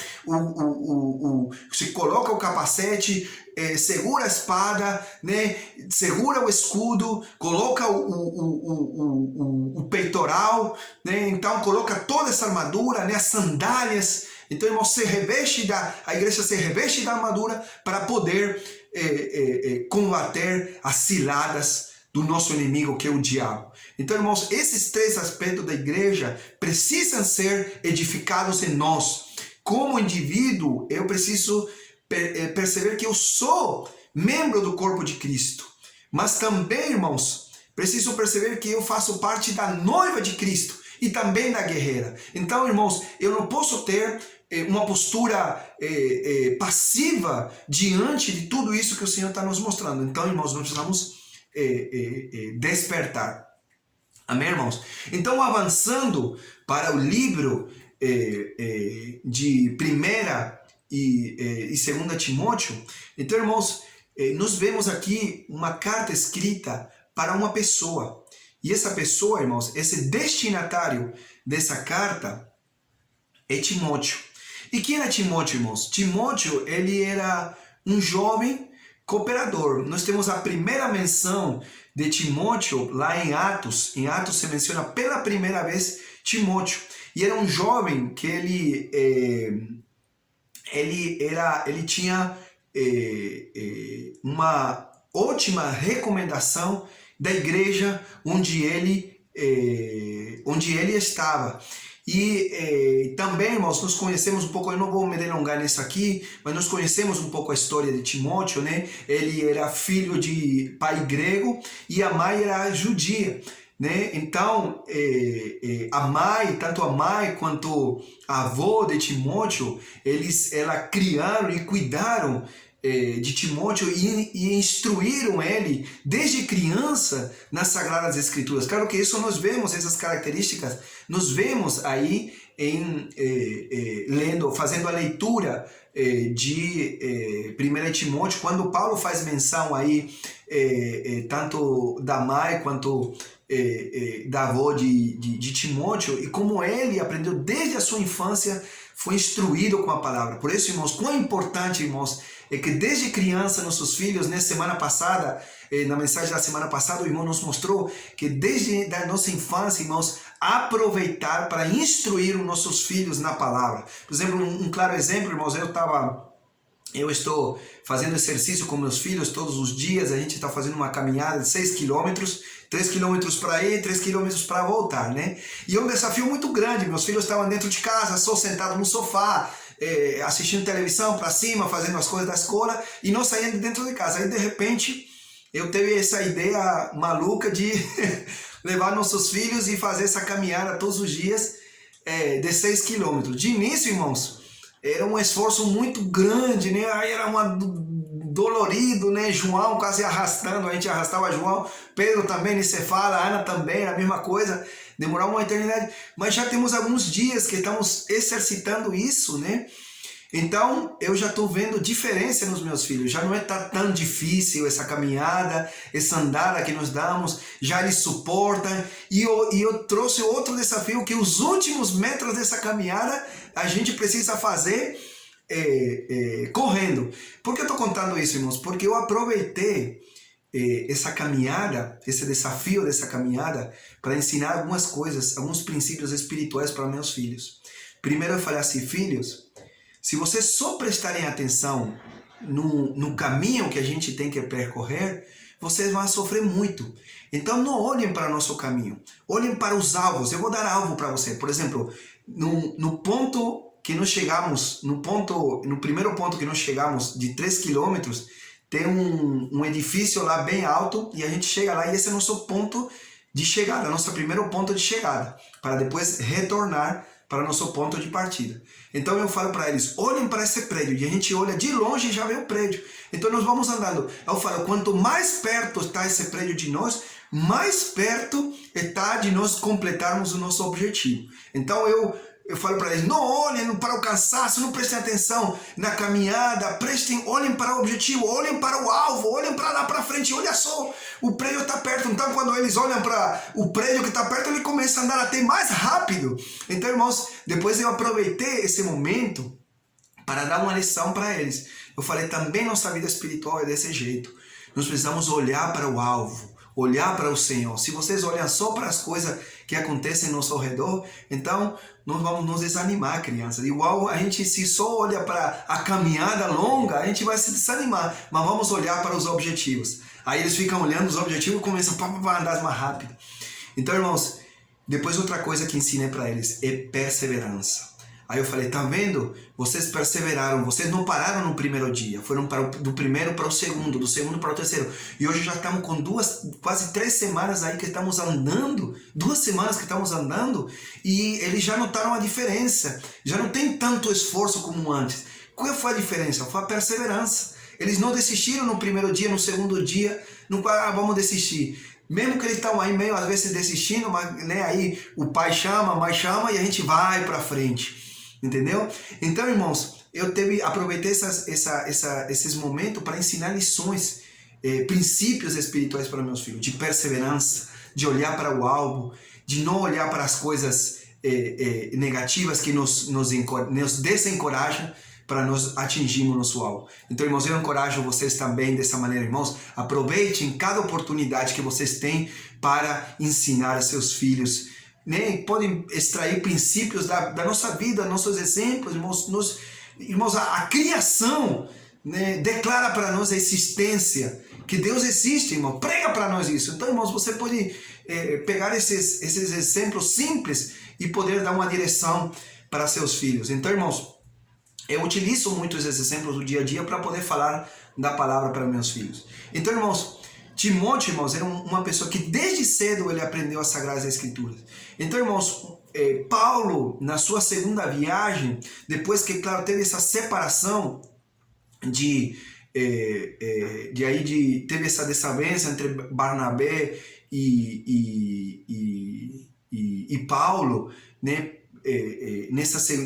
se coloca o capacete, segura a espada, né? Segura o escudo, coloca o peitoral, né? Então coloca toda essa armadura, né? As sandálias. Então, irmão, a igreja se reveste da armadura para poder combater as ciladas do nosso inimigo, que é o diabo. Então, irmãos, esses 3 aspectos da igreja precisam ser edificados em nós. Como indivíduo, eu preciso perceber que eu sou membro do corpo de Cristo. Mas também, irmãos, preciso perceber que eu faço parte da noiva de Cristo e também da guerreira. Então, irmãos, eu não posso ter uma postura passiva diante de tudo isso que o Senhor está nos mostrando. Então, irmãos, nós precisamos despertar. Amém, irmãos? Então, avançando para o livro de 1ª e 2ª Timóteo, então, irmãos, nós vemos aqui uma carta escrita para uma pessoa. E essa pessoa, irmãos, esse destinatário dessa carta é Timóteo. E quem era Timóteo, irmãos? Timóteo, ele era um jovem cooperador. Nós temos a primeira menção de Timóteo lá em Atos. Em Atos se menciona pela primeira vez Timóteo. E era um jovem que ele tinha uma ótima recomendação da igreja onde ele estava. E também, irmãos, nós conhecemos um pouco, eu não vou me delongar nisso aqui, mas nós conhecemos um pouco a história de Timóteo, né? Ele era filho de pai grego e a mãe era judia, né? Então, tanto a mãe quanto a avó de Timóteo, ela criaram e cuidaram de Timóteo e instruíram ele desde criança nas Sagradas Escrituras. Claro que isso nós vemos, essas características, nós vemos aí fazendo a leitura de 1 Timóteo, quando Paulo faz menção aí tanto da mãe quanto da avó de Timóteo, e como ele aprendeu desde a sua infância, foi instruído com a palavra. Por isso, irmãos, quão importante, irmãos, é que desde criança nossos filhos, na semana passada, na mensagem da semana passada, o irmão nos mostrou que desde a nossa infância, irmãos, aproveitar para instruir os nossos filhos na palavra. Por exemplo, um claro exemplo, irmãos, eu estou fazendo exercício com meus filhos todos os dias. A gente está fazendo uma caminhada de 6 quilômetros, 3 quilômetros para ir, 3 quilômetros para voltar, né? E é um desafio muito grande. Meus filhos estavam dentro de casa, só sentados no sofá, assistindo televisão para cima, fazendo as coisas da escola, e não saindo dentro de casa. Aí, de repente, eu tive essa ideia maluca de levar nossos filhos e fazer essa caminhada todos os dias de 6 quilômetros. De início, irmãos, era um esforço muito grande, né? Aí era dolorido, né? João quase arrastando, a gente arrastava João, Pedro também, nem se fala, Ana também, a mesma coisa, demorou uma eternidade, mas já temos alguns dias que estamos exercitando isso, né? Então, eu já estou vendo diferença nos meus filhos, já não é tão difícil essa caminhada, essa andada que nós damos, já eles suportam, e eu trouxe outro desafio, que os últimos metros dessa caminhada, a gente precisa fazer correndo. Por que eu estou contando isso, irmãos? Porque eu aproveitei essa caminhada, esse desafio dessa caminhada, para ensinar algumas coisas, alguns princípios espirituais para meus filhos. Primeiro eu falei assim: filhos, se vocês só prestarem atenção no caminho que a gente tem que percorrer, vocês vão sofrer muito. Então não olhem para o nosso caminho, olhem para os alvos. Eu vou dar alvo para você. Por exemplo, no ponto que nós chegamos no primeiro ponto que nós chegamos de 3 quilômetros, tem um edifício lá bem alto e a gente chega lá e esse é o nosso ponto de chegada, nosso primeiro ponto de chegada, para depois retornar para o nosso ponto de partida. Então eu falo para eles, olhem para esse prédio, e a gente olha de longe e já vê o prédio. Então nós vamos andando. Eu falo, quanto mais perto está esse prédio de nós, mais perto está de nós completarmos o nosso objetivo. Então eu falo para eles, não olhem para o cansaço, não prestem atenção na caminhada, olhem para o objetivo, olhem para o alvo, olhem para lá para frente, olha só, o prédio está perto. Então quando eles olham para o prédio que está perto, ele começa a andar até mais rápido. Então, irmãos, depois eu aproveitei esse momento para dar uma lição para eles. Eu falei, também nossa vida espiritual é desse jeito. Nós precisamos olhar para o alvo, olhar para o Senhor. Se vocês olham só para as coisas que acontecem ao nosso redor, então nós vamos nos desanimar, crianças. Igual a gente, se só olha para a caminhada longa, a gente vai se desanimar. Mas vamos olhar para os objetivos. Aí eles ficam olhando os objetivos e começam a andar mais rápido. Então, irmãos, depois outra coisa que ensinei para eles é perseverança. Aí eu falei, tá vendo? Vocês perseveraram, vocês não pararam no primeiro dia, foram do primeiro para o segundo, do segundo para o terceiro. E hoje já estamos com quase 3 semanas aí que estamos andando, 2 semanas que estamos andando, e eles já notaram a diferença, já não tem tanto esforço como antes. Qual foi a diferença? Foi a perseverança. Eles não desistiram no primeiro dia, no segundo dia, vamos desistir. Mesmo que eles estão aí meio às vezes desistindo, mas né, aí o pai chama, a mãe chama e a gente vai para frente. Entendeu? Então, irmãos, eu aproveitei esses momentos para ensinar lições, princípios espirituais para meus filhos, de perseverança, de olhar para o alvo, de não olhar para as coisas negativas que nos desencorajam para nós atingirmos o nosso alvo. Então, irmãos, eu encorajo vocês também dessa maneira, irmãos, aproveitem cada oportunidade que vocês têm para ensinar a seus filhos, né? Podem extrair princípios da nossa vida, nossos exemplos, irmãos, a criação, né, declara para nós a existência, que Deus existe, irmão, prega para nós isso. Então, irmãos, você pode pegar esses exemplos simples e poder dar uma direção para seus filhos. Então, irmãos, eu utilizo muito esses exemplos do dia a dia para poder falar da palavra para meus filhos. Então, irmãos, Timóteo, irmãos, era uma pessoa que desde cedo ele aprendeu as Sagradas Escrituras. Então, irmãos, Paulo, na sua segunda viagem, depois que, claro, teve essa separação teve essa desavença entre Barnabé e Paulo, né?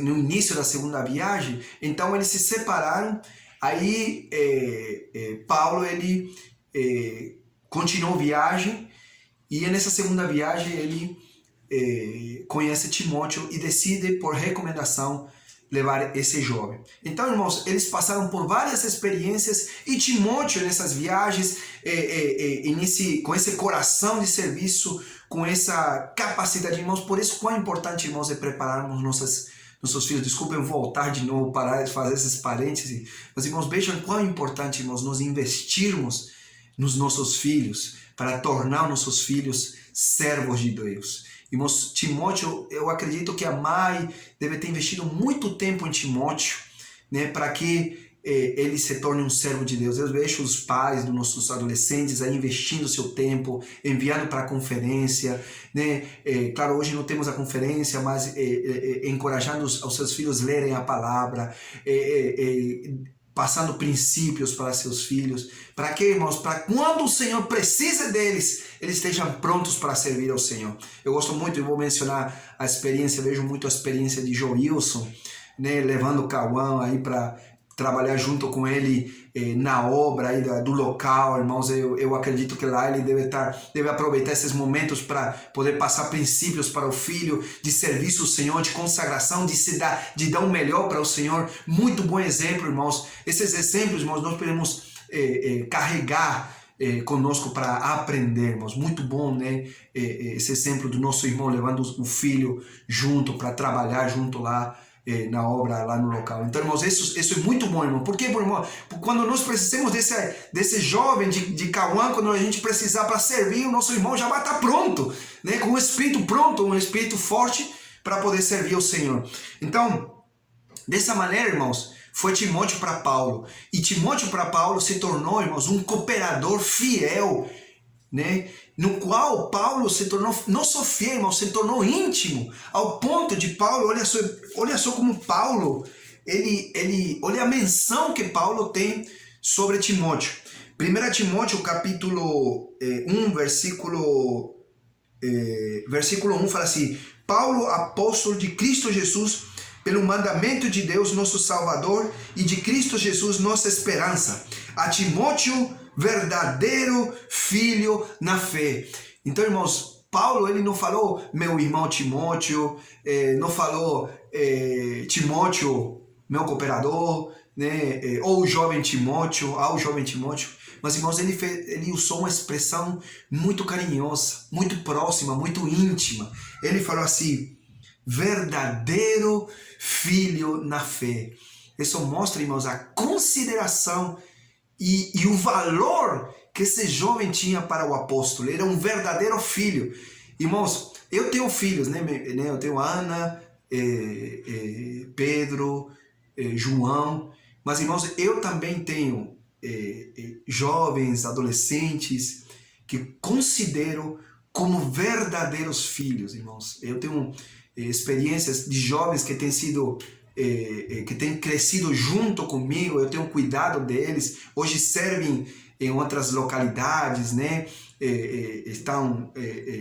No início da segunda viagem, então eles se separaram. Aí Paulo ele continuou a viagem e nessa segunda viagem ele conhece Timóteo e decide por recomendação levar esse jovem. Então, irmãos, eles passaram por várias experiências e Timóteo nessas viagens, com esse coração de serviço, com essa capacidade, irmãos, por isso quão importante, irmãos, é prepararmos nossos filhos. Desculpem voltar de novo, parar de fazer esses parênteses, mas, irmãos, vejam quão importante, irmãos, nós investirmos nos nossos filhos para tornar nossos filhos servos de Deus. Irmãos, Timóteo, eu acredito que a mãe deve ter investido muito tempo em Timóteo, né, para que ele se torne um servo de Deus. Eu vejo os pais dos nossos adolescentes aí investindo seu tempo, enviando para a conferência, né? Claro, hoje não temos a conferência, mas encorajando os seus filhos a lerem a palavra, passando princípios para seus filhos. Para quê, irmãos? Para quando o Senhor precisa deles, eles estejam prontos para servir ao Senhor. Eu gosto muito, eu vou mencionar a experiência, vejo muito a experiência de Joilson, né, levando o Cauã aí para trabalhar junto com ele na obra aí do local, irmãos. Eu acredito que lá ele deve aproveitar esses momentos para poder passar princípios para o filho, de serviço ao Senhor, de consagração, de dar o melhor para o Senhor. Muito bom exemplo, irmãos. Esses exemplos, irmãos, nós podemos carregar conosco para aprender, irmãos. Muito bom, né? Esse exemplo do nosso irmão levando o filho junto para trabalhar junto lá na obra, lá no local. Então, irmãos, isso é muito bom, irmão. Por quê, irmão? Quando nós precisamos desse jovem de Cauã, quando a gente precisar para servir, o nosso irmão já vai estar pronto, né? Com o espírito pronto, um espírito forte para poder servir ao Senhor. Então, Dessa maneira, irmãos, foi Timóteo para Paulo. E Timóteo para Paulo se tornou, irmãos, um cooperador fiel, né? No qual Paulo se tornou, não só fiel, irmãos, se tornou íntimo, ao ponto de Paulo, olha só como Paulo, olha a menção que Paulo tem sobre Timóteo. 1 Timóteo capítulo 1, versículo 1 fala assim: Paulo, apóstolo de Cristo Jesus, pelo mandamento de Deus, nosso Salvador, e de Cristo Jesus, nossa esperança, a Timóteo, verdadeiro filho na fé. Então, irmãos, Paulo, ele não falou meu irmão Timóteo, não falou Timóteo, meu cooperador, né? Ou o jovem Timóteo, ao jovem Timóteo. Mas, irmãos, ele usou uma expressão muito carinhosa, muito próxima, muito íntima. Ele falou assim: verdadeiro filho na fé. Isso mostra, irmãos, a consideração e o valor que esse jovem tinha para o apóstolo. Ele era um verdadeiro filho. Irmãos, eu tenho filhos, né? Eu tenho Ana, Pedro, João. Mas, irmãos, eu também tenho jovens, adolescentes, que considero como verdadeiros filhos, irmãos. Eu tenho experiências de jovens que têm sido que têm crescido junto comigo, eu tenho cuidado deles, hoje servem em outras localidades, né? Estão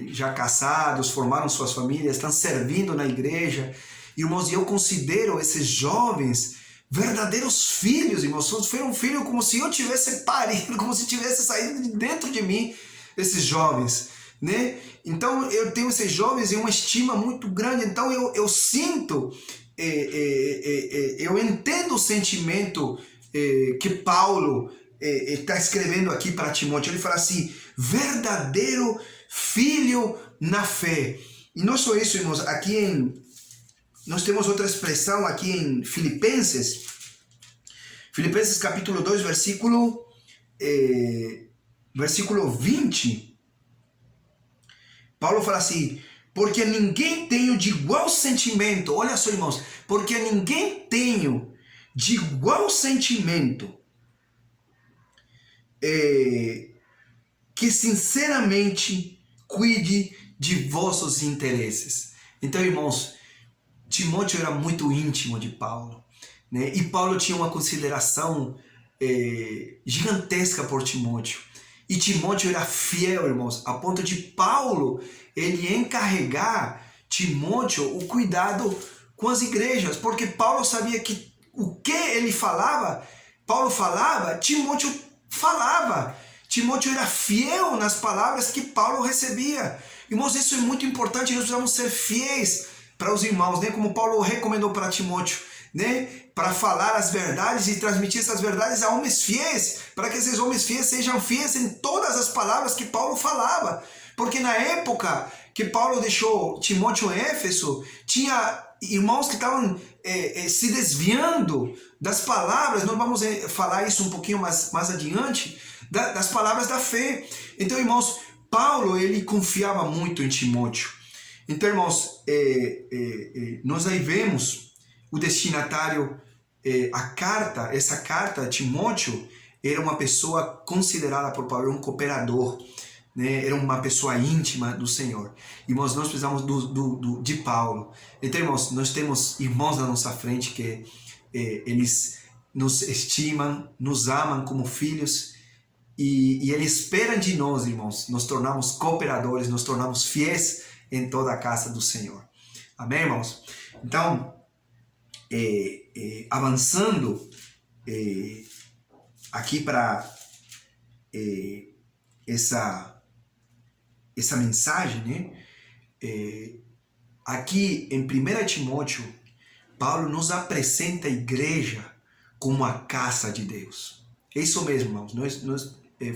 já casados, formaram suas famílias, estão servindo na igreja. Irmãos, eu considero esses jovens verdadeiros filhos, irmãos. Foi um filho como se eu tivesse parido, como se tivesse saído de dentro de mim, esses jovens, né? Então eu tenho esses jovens em uma estima muito grande. Então eu sinto, eu entendo o sentimento que Paulo está escrevendo aqui para Timóteo. Ele fala assim: verdadeiro filho na fé. E não só isso, irmãos, nós temos outra expressão aqui em Filipenses capítulo 2, versículo 20. Paulo fala assim: porque ninguém tenho de igual sentimento. Olha só, irmãos, porque ninguém tenho de igual sentimento que sinceramente cuide de vossos interesses. Então, irmãos, Timóteo era muito íntimo de Paulo, né? E Paulo tinha uma consideração gigantesca por Timóteo. E Timóteo era fiel, irmãos, a ponto de Paulo ele encarregar Timóteo o cuidado com as igrejas, porque Paulo sabia que o que ele falava, Paulo falava, Timóteo falava. Timóteo era fiel nas palavras que Paulo recebia. Irmãos, isso é muito importante, nós precisamos ser fiéis para os irmãos, né? Como Paulo recomendou para Timóteo, né? Para falar as verdades e transmitir essas verdades a homens fiéis, para que esses homens fiéis sejam fiéis em todas as palavras que Paulo falava. Porque na época que Paulo deixou Timóteo em Éfeso, tinha irmãos que estavam se desviando das palavras. Nós vamos falar isso um pouquinho mais adiante, das palavras da fé. Então, irmãos, Paulo ele confiava muito em Timóteo. Então, irmãos, nós aí vemos o destinatário, essa carta a Timóteo era uma pessoa considerada por Paulo um cooperador, né? Era uma pessoa íntima do Senhor. Irmãos, nós precisamos de Paulo. Então, irmãos, nós temos irmãos na nossa frente que eles nos estimam, nos amam como filhos e eles esperam de nós, irmãos, nos tornamos cooperadores, nos tornamos fiéis em toda a casa do Senhor. Amém, irmãos? Então, avançando aqui para essa mensagem, né? Aqui em 1 Timóteo, Paulo nos apresenta a igreja como a casa de Deus. É isso mesmo, irmãos.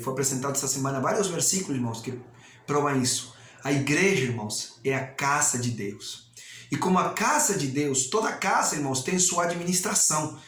Foi apresentado essa semana vários versículos, irmãos, que provam isso. A igreja, irmãos, é a casa de Deus. E como a casa de Deus, toda casa, irmãos, tem sua administração.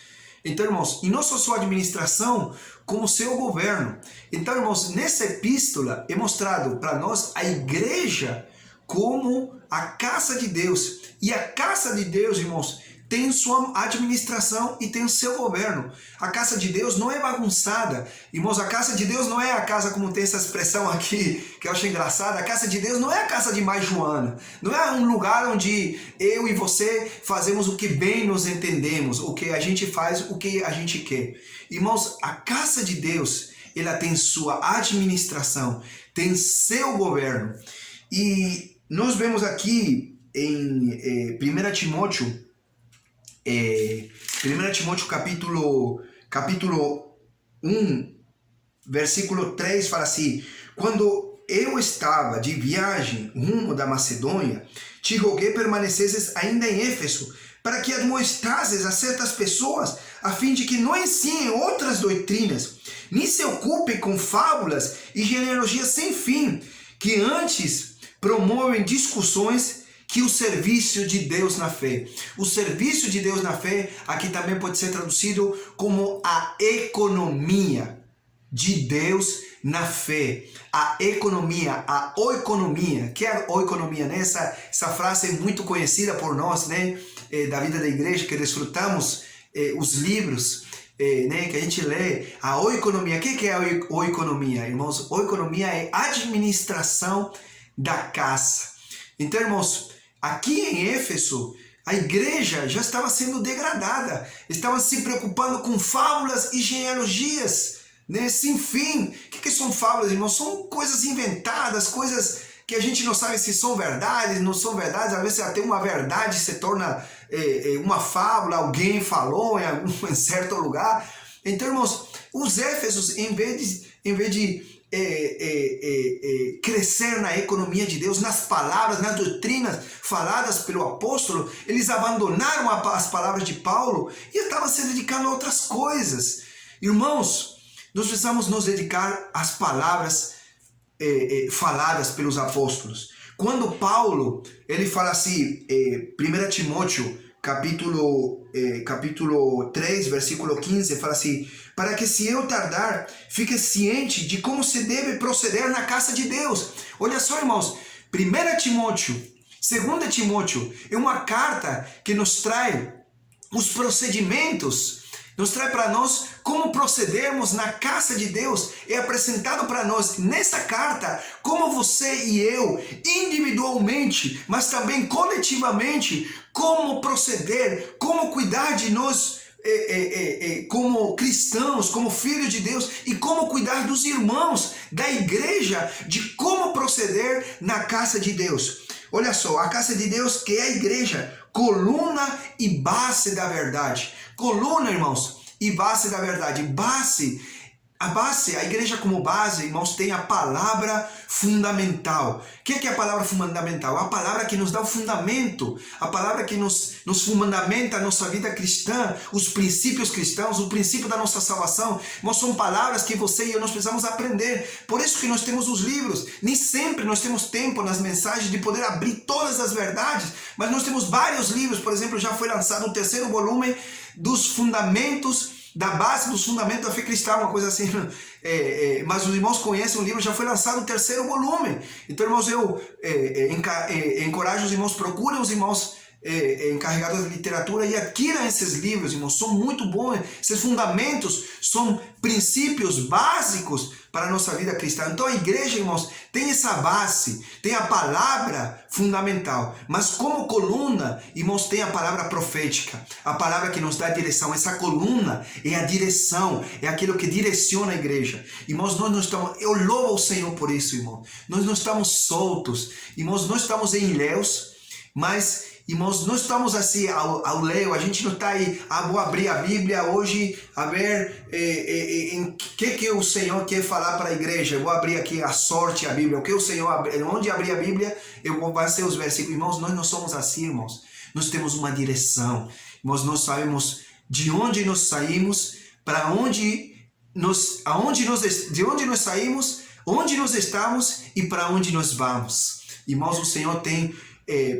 Então, irmãos, e não só sua administração, como seu governo. Então, irmãos, nessa epístola é mostrado para nós a igreja como a casa de Deus. E a casa de Deus, irmãos, tem sua administração e tem o seu governo. A casa de Deus não é bagunçada. Irmãos, a casa de Deus não é a casa, como tem essa expressão aqui, que eu acho engraçada. A casa de Deus não é a casa de mais Joana. Não é um lugar onde eu e você fazemos o que bem nos entendemos, o que a gente faz, o que a gente quer. Irmãos, a casa de Deus, ela tem sua administração, tem seu governo. E nós vemos aqui em 1 Timóteo, 1 Timóteo capítulo 1, versículo 3, fala assim: quando eu estava de viagem rumo da Macedônia, te roguei permanecesses ainda em Éfeso, para que admoestasses a certas pessoas, a fim de que não ensinem outras doutrinas, nem se ocupem com fábulas e genealogias sem fim, que antes promovem discussões que o serviço de Deus na fé. O serviço de Deus na fé, aqui também pode ser traduzido como a economia de Deus na fé. A economia, a oikonomia. Que é a oikonomia, né? Essa frase é muito conhecida por nós, né? Da vida da igreja, que desfrutamos os livros, né? Que a gente lê. A oikonomia. O que é a oikonomia, irmãos? Oikonomia é administração da casa. Então, irmãos, aqui em Éfeso, a igreja já estava sendo degradada, estava se preocupando com fábulas e genealogias, né, sem fim. O que são fábulas, irmãos? São coisas inventadas, coisas que a gente não sabe se são verdades, não são verdades. Às vezes até uma verdade se torna uma fábula, alguém falou em certo lugar. Então, irmãos, os Éfesos, em vez de crescer na economia de Deus, nas palavras, nas doutrinas faladas pelo apóstolo, eles abandonaram as palavras de Paulo e estavam se dedicando a outras coisas. Irmãos, nós precisamos nos dedicar às palavras faladas pelos apóstolos. Quando Paulo, ele fala assim, 1 Timóteo, capítulo 3, versículo 15, fala assim: para que se eu tardar, fique ciente de como se deve proceder na casa de Deus. Olha só, irmãos, 1 Timóteo, 2 Timóteo, é uma carta que nos traz os procedimentos, nos traz para nós como procedermos na casa de Deus. É apresentado para nós nessa carta como você e eu, individualmente, mas também coletivamente, como proceder, como cuidar de nós como cristãos, como filhos de Deus, e como cuidar dos irmãos da igreja, de como proceder na casa de Deus. Olha só, a casa de Deus, que é a igreja, coluna e base da verdade. Coluna, irmãos, e base da verdade. A igreja como base, irmãos, tem a palavra fundamental. O que é a palavra fundamental? A palavra que nos dá o fundamento, a palavra que nos fundamenta a nossa vida cristã, os princípios cristãos, o princípio da nossa salvação. Irmãos, são palavras que você e eu nós precisamos aprender. Por isso que nós temos os livros. Nem sempre nós temos tempo nas mensagens de poder abrir todas as verdades, mas nós temos vários livros. Por exemplo, já foi lançado o 3º volume dos fundamentos, da base dos fundamentos da fé cristã, uma coisa assim, mas os irmãos conhecem o livro, já foi lançado o 3º volume. Então, irmãos, eu encorajo os irmãos, procurem os irmãos encarregados de literatura e adquiram esses livros, irmãos, são muito bons. Esses fundamentos são princípios básicos para a nossa vida cristã. Então a igreja, irmãos, tem essa base, tem a palavra fundamental, mas como coluna, irmãos, tem a palavra profética, a palavra que nos dá direção. Essa coluna é a direção, é aquilo que direciona a igreja. Irmãos, nós não estamos, eu louvo o Senhor por isso, irmão. Nós não estamos soltos, irmãos, não estamos em ilhéus, mas irmãos, nós estamos assim ao léu, a gente não está aí, vou abrir a Bíblia hoje, a ver em que o Senhor quer falar para a igreja. Eu vou abrir aqui a sorte a Bíblia, o que o Senhor, onde abrir a Bíblia, vai ser os versículos. Irmãos, nós não somos assim, irmãos. Nós temos uma direção, irmãos, nós sabemos de onde nós saímos, para onde de onde nós saímos, onde nós estamos e para onde nós vamos. Irmãos, o Senhor tem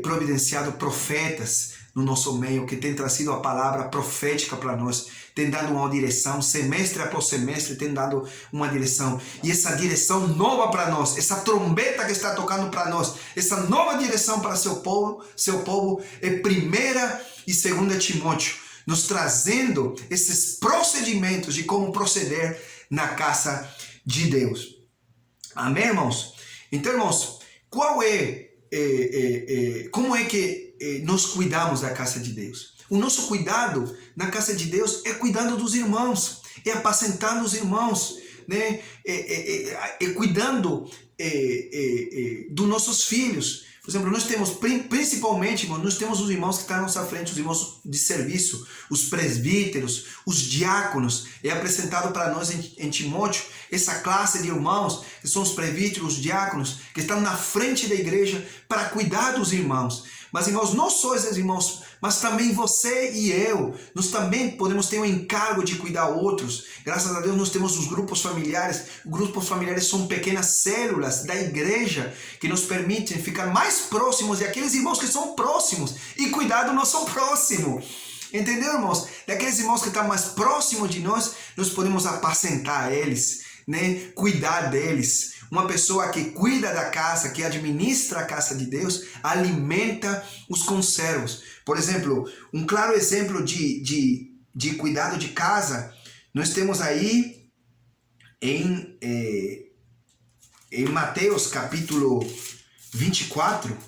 providenciado profetas no nosso meio, que tem trazido a palavra profética para nós, tem dado uma direção, semestre após semestre tem dado uma direção, e essa direção nova para nós, essa trombeta que está tocando para nós, essa nova direção para seu povo é 1ª e 2ª Timóteo, nos trazendo esses procedimentos de como proceder na casa de Deus. Amém, irmãos? Então, irmãos, como é que nós cuidamos da casa de Deus? O nosso cuidado na casa de Deus é cuidando dos irmãos, é apacentando os irmãos, né? Cuidando dos nossos filhos. Por exemplo, nós temos, principalmente, irmão, nós temos os irmãos que estão à nossa frente, os irmãos de serviço, os presbíteros, os diáconos. É apresentado para nós em Timóteo essa classe de irmãos, que são os presbíteros, os diáconos, que estão na frente da igreja para cuidar dos irmãos. Mas, irmãos, não só esses irmãos, mas também você e eu, nós também podemos ter o encargo de cuidar outros. Graças a Deus nós temos os grupos familiares. Os grupos familiares são pequenas células da igreja que nos permitem ficar mais próximos de aqueles irmãos que são próximos e cuidar do nosso próximo. Entendeu, irmãos? Daqueles irmãos que estão mais próximos de nós, nós podemos apacentar eles, né? Cuidar deles. Uma pessoa que cuida da casa, que administra a casa de Deus, alimenta os conservos. Por exemplo, um claro exemplo de cuidado de casa, nós temos aí em Mateus capítulo 24,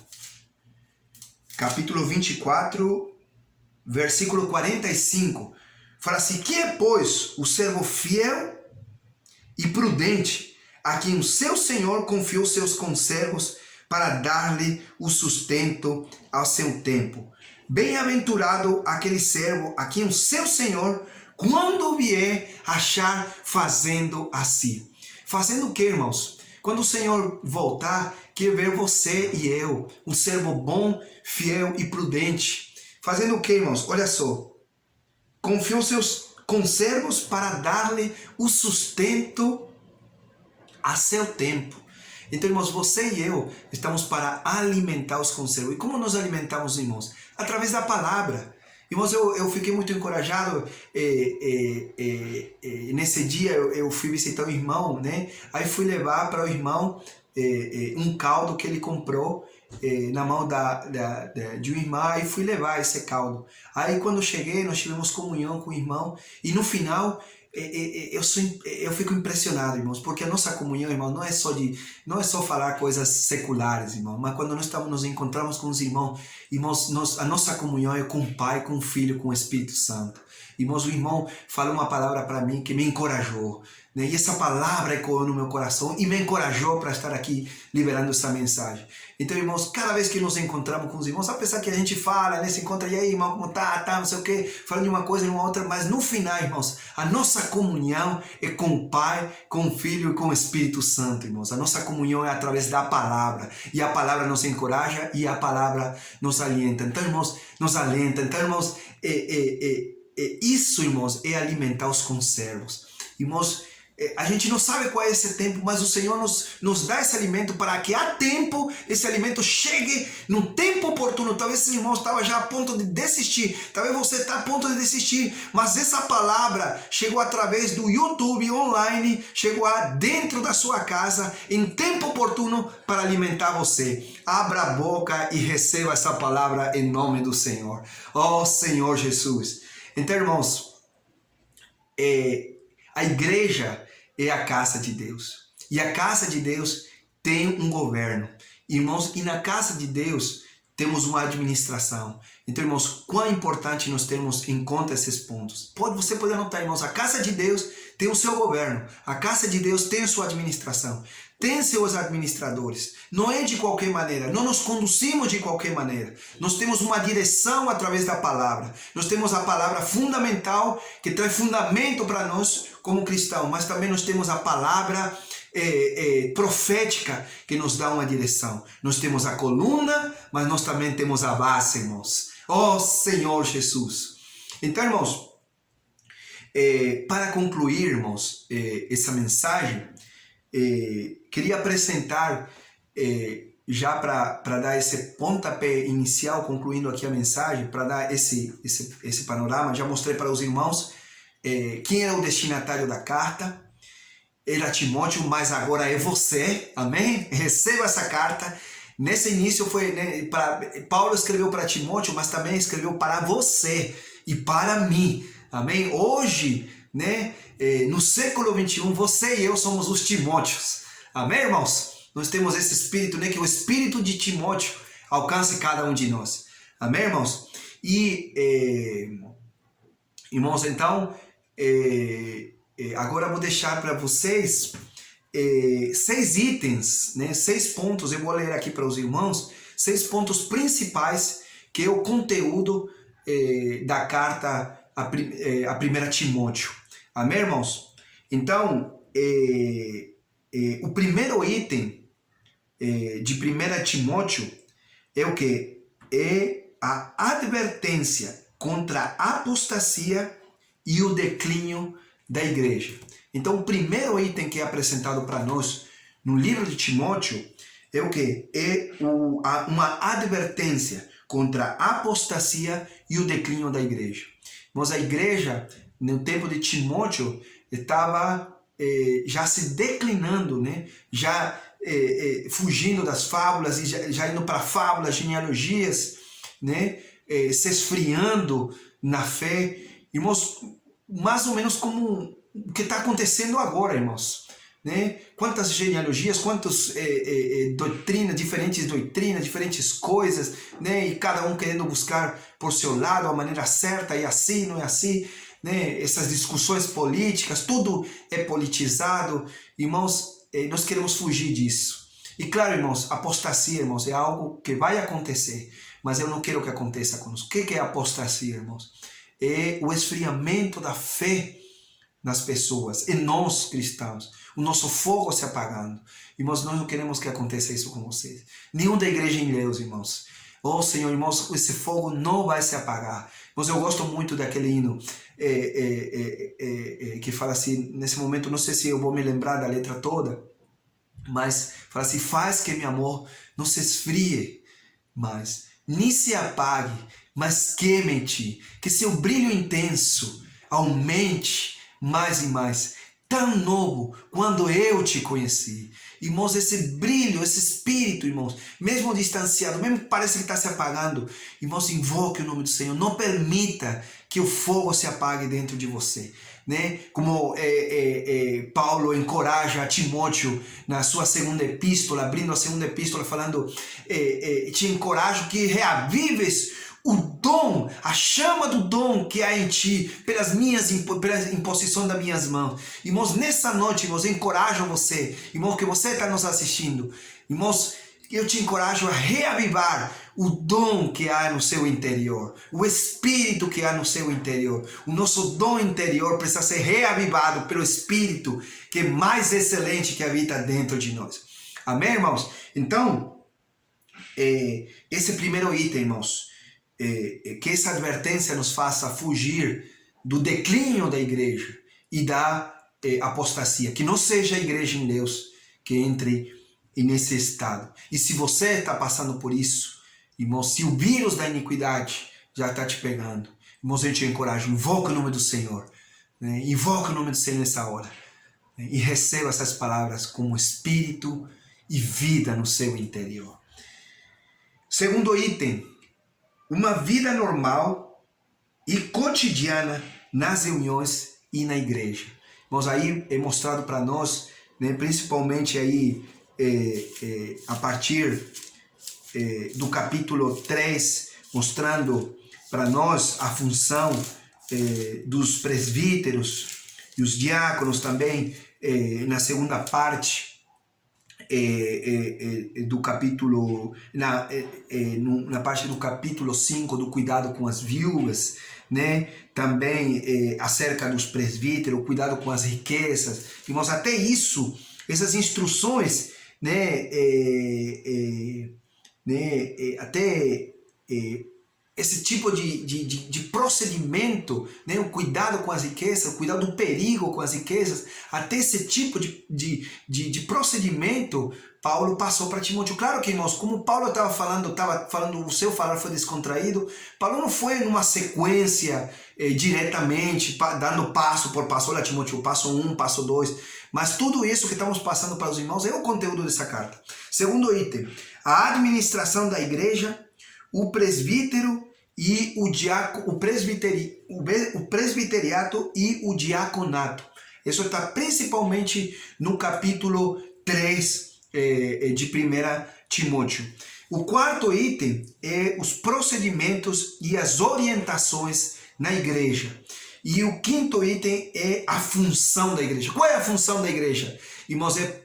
versículo 45, fala assim: que é, pois, o servo fiel e prudente, a quem o seu Senhor confiou seus conservos para dar-lhe o sustento ao seu tempo. Bem-aventurado aquele servo a quem o seu Senhor, quando vier, achar fazendo assim. Fazendo o que, irmãos? Quando o Senhor voltar, quer ver você e eu, um servo bom, fiel e prudente. Fazendo o que, irmãos? Olha só. Confiou seus conservos para dar-lhe o sustento a seu tempo. Então, irmãos, você e eu estamos para alimentar os conservos. E como nós alimentamos, irmãos? Através da palavra. Irmãos, eu fiquei muito encorajado. Nesse dia eu fui visitar o irmão, né? Aí fui levar para o irmão um caldo que ele comprou na mão de um irmão. Aí fui levar esse caldo. Aí quando cheguei, nós tivemos comunhão com o irmão. E no final, eu fico impressionado, irmãos, porque a nossa comunhão, irmão, não é só falar coisas seculares, irmão, mas quando nós nos encontramos com os irmãos, a nossa comunhão é com o Pai, com o Filho, com o Espírito Santo. Irmãos, o irmão falou uma palavra para mim que me encorajou, né? E essa palavra ecoou no meu coração e me encorajou para estar aqui liberando essa mensagem. Então, irmãos, cada vez que nos encontramos com os irmãos, apesar que a gente fala, né, se encontra, e aí, irmão, como tá, não sei o quê, falando de uma coisa e uma outra, mas no final, irmãos, a nossa comunhão é com o Pai, com o Filho e com o Espírito Santo, irmãos. A nossa comunhão é através da palavra, e a palavra nos encoraja e a palavra nos alienta. Então, irmãos, nos alenta. Então, irmãos, isso, irmãos, é alimentar os conservos. Irmãos, a gente não sabe qual é esse tempo, mas o Senhor nos dá esse alimento para que a tempo esse alimento chegue no tempo oportuno. Talvez esse irmão estava já a ponto de desistir, talvez você está a ponto de desistir, mas essa palavra chegou através do YouTube online, chegou dentro da sua casa em tempo oportuno para alimentar você. Abra a boca e receba essa palavra em nome do Senhor. Oh Senhor Jesus. Então, irmãos, a igreja é a casa de Deus. E a casa de Deus tem um governo. Irmãos, e na casa de Deus temos uma administração. Então, irmãos, quão importante nós termos em conta esses pontos. Você pode anotar, irmãos, a casa de Deus tem o seu governo. A casa de Deus tem a sua administração. Tem seus administradores. Não é de qualquer maneira. Não nos conduzimos de qualquer maneira. Nós temos uma direção através da palavra. Nós temos a palavra fundamental, que traz fundamento para nós como cristãos. Mas também nós temos a palavra profética, que nos dá uma direção. Nós temos a coluna, mas nós também temos a base, irmãos. Oh Senhor Jesus. Então, irmãos, para concluir, irmãos, essa mensagem, queria apresentar já para dar esse pontapé inicial, concluindo aqui a mensagem, para dar esse panorama, já mostrei para os irmãos quem era o destinatário da carta. Era Timóteo, mas agora é você, amém? Receba essa carta. Nesse início foi, né, Paulo escreveu para Timóteo, mas também escreveu para você e para mim, amém? Hoje, né, no século 21, você e eu somos os Timóteos, amém, irmãos? Nós temos esse espírito, né, que o espírito de Timóteo alcance cada um de nós, amém, irmãos? E, irmãos, então, agora eu vou deixar para vocês 6 itens, né, 6 pontos, eu vou ler aqui para os irmãos, 6 pontos principais, que é o conteúdo da carta a 1 Timóteo. Amém, irmãos? Então, o primeiro item de 1 Timóteo é o que? É a advertência contra a apostasia e o declínio da igreja. Então, o primeiro item que é apresentado para nós no livro de Timóteo é o que? É uma advertência contra a apostasia e o declínio da igreja. Mas a igreja, no tempo de Timóteo, estava já se declinando, né? Já fugindo das fábulas e já indo para fábulas, genealogias, né? Se esfriando na fé. Irmãos, mais ou menos como o que está acontecendo agora, irmãos. Né? Quantas genealogias, quantas diferentes coisas, né? E cada um querendo buscar por seu lado a maneira certa, e assim, não é assim. Né? Essas discussões políticas, tudo é politizado. Irmãos, nós queremos fugir disso. E claro, irmãos, apostasia, irmãos, é algo que vai acontecer, mas eu não quero que aconteça conosco. O que é apostasia, irmãos? É o esfriamento da fé nas pessoas, em nós cristãos, o nosso fogo se apagando. Irmãos, nós não queremos que aconteça isso com vocês. Nenhum da igreja em Deus, irmãos. Oh, Senhor, irmãos, esse fogo não vai se apagar. Mas eu gosto muito daquele hino que fala assim, nesse momento, não sei se eu vou me lembrar da letra toda, mas fala assim: faz que meu amor não se esfrie mais, nem se apague, mas queime em ti, que seu brilho intenso aumente mais e mais, tão novo quando eu te conheci. Irmãos, esse brilho, esse espírito, irmãos, mesmo distanciado, mesmo que parece que está se apagando, irmãos, invoque o nome do Senhor, não permita que o fogo se apague dentro de você. Né? Como Paulo encoraja a Timóteo na sua segunda epístola, abrindo a segunda epístola, falando: te encorajo que reavives o dom, a chama do dom que há em ti, pela imposição das minhas mãos. Irmãos, nessa noite, irmãos, eu encorajo você, irmão, que você está nos assistindo, irmãos, eu te encorajo a reavivar o dom que há no seu interior, o espírito que há no seu interior. O nosso dom interior precisa ser reavivado pelo espírito que é mais excelente que habita dentro de nós. Amém, irmãos? Então, esse primeiro item, irmãos, que essa advertência nos faça fugir do declínio da igreja e da apostasia. Que não seja a igreja em Deus que entre nesse estado. E se você está passando por isso, irmão, se o vírus da iniquidade já está te pegando, irmãos, eu te encorajo, invoca o nome do Senhor, né? Invoca o nome do Senhor nessa hora, né? E receba essas palavras como espírito e vida no seu interior. Segundo item, uma vida normal e cotidiana nas reuniões e na igreja. Irmãos, aí é mostrado para nós, né, principalmente aí a partir do capítulo 3, mostrando para nós a função dos presbíteros e os diáconos também, na segunda parte do capítulo, na parte do capítulo 5, do cuidado com as viúvas, né? Também acerca dos presbíteros, cuidado com as riquezas. Irmãos, até isso, essas instruções, né? Até esse tipo de procedimento, né? O cuidado com as riquezas, o cuidado do perigo com as riquezas, até esse tipo de procedimento, Paulo passou para Timóteo. Claro que, irmãos, como Paulo estava falando, o seu falar foi descontraído, Paulo não foi numa sequência diretamente, dando passo por passo. Olha, Timóteo, passo 1, passo 2. Mas tudo isso que estamos passando para os irmãos é o conteúdo dessa carta. Segundo item, a administração da igreja, o presbítero e o presbiteriato e o diaconato. Isso está principalmente no capítulo 3 de 1 Timóteo. O quarto item é os procedimentos e as orientações na igreja. E o quinto item é a função da igreja. Qual é a função da igreja? Irmãos, é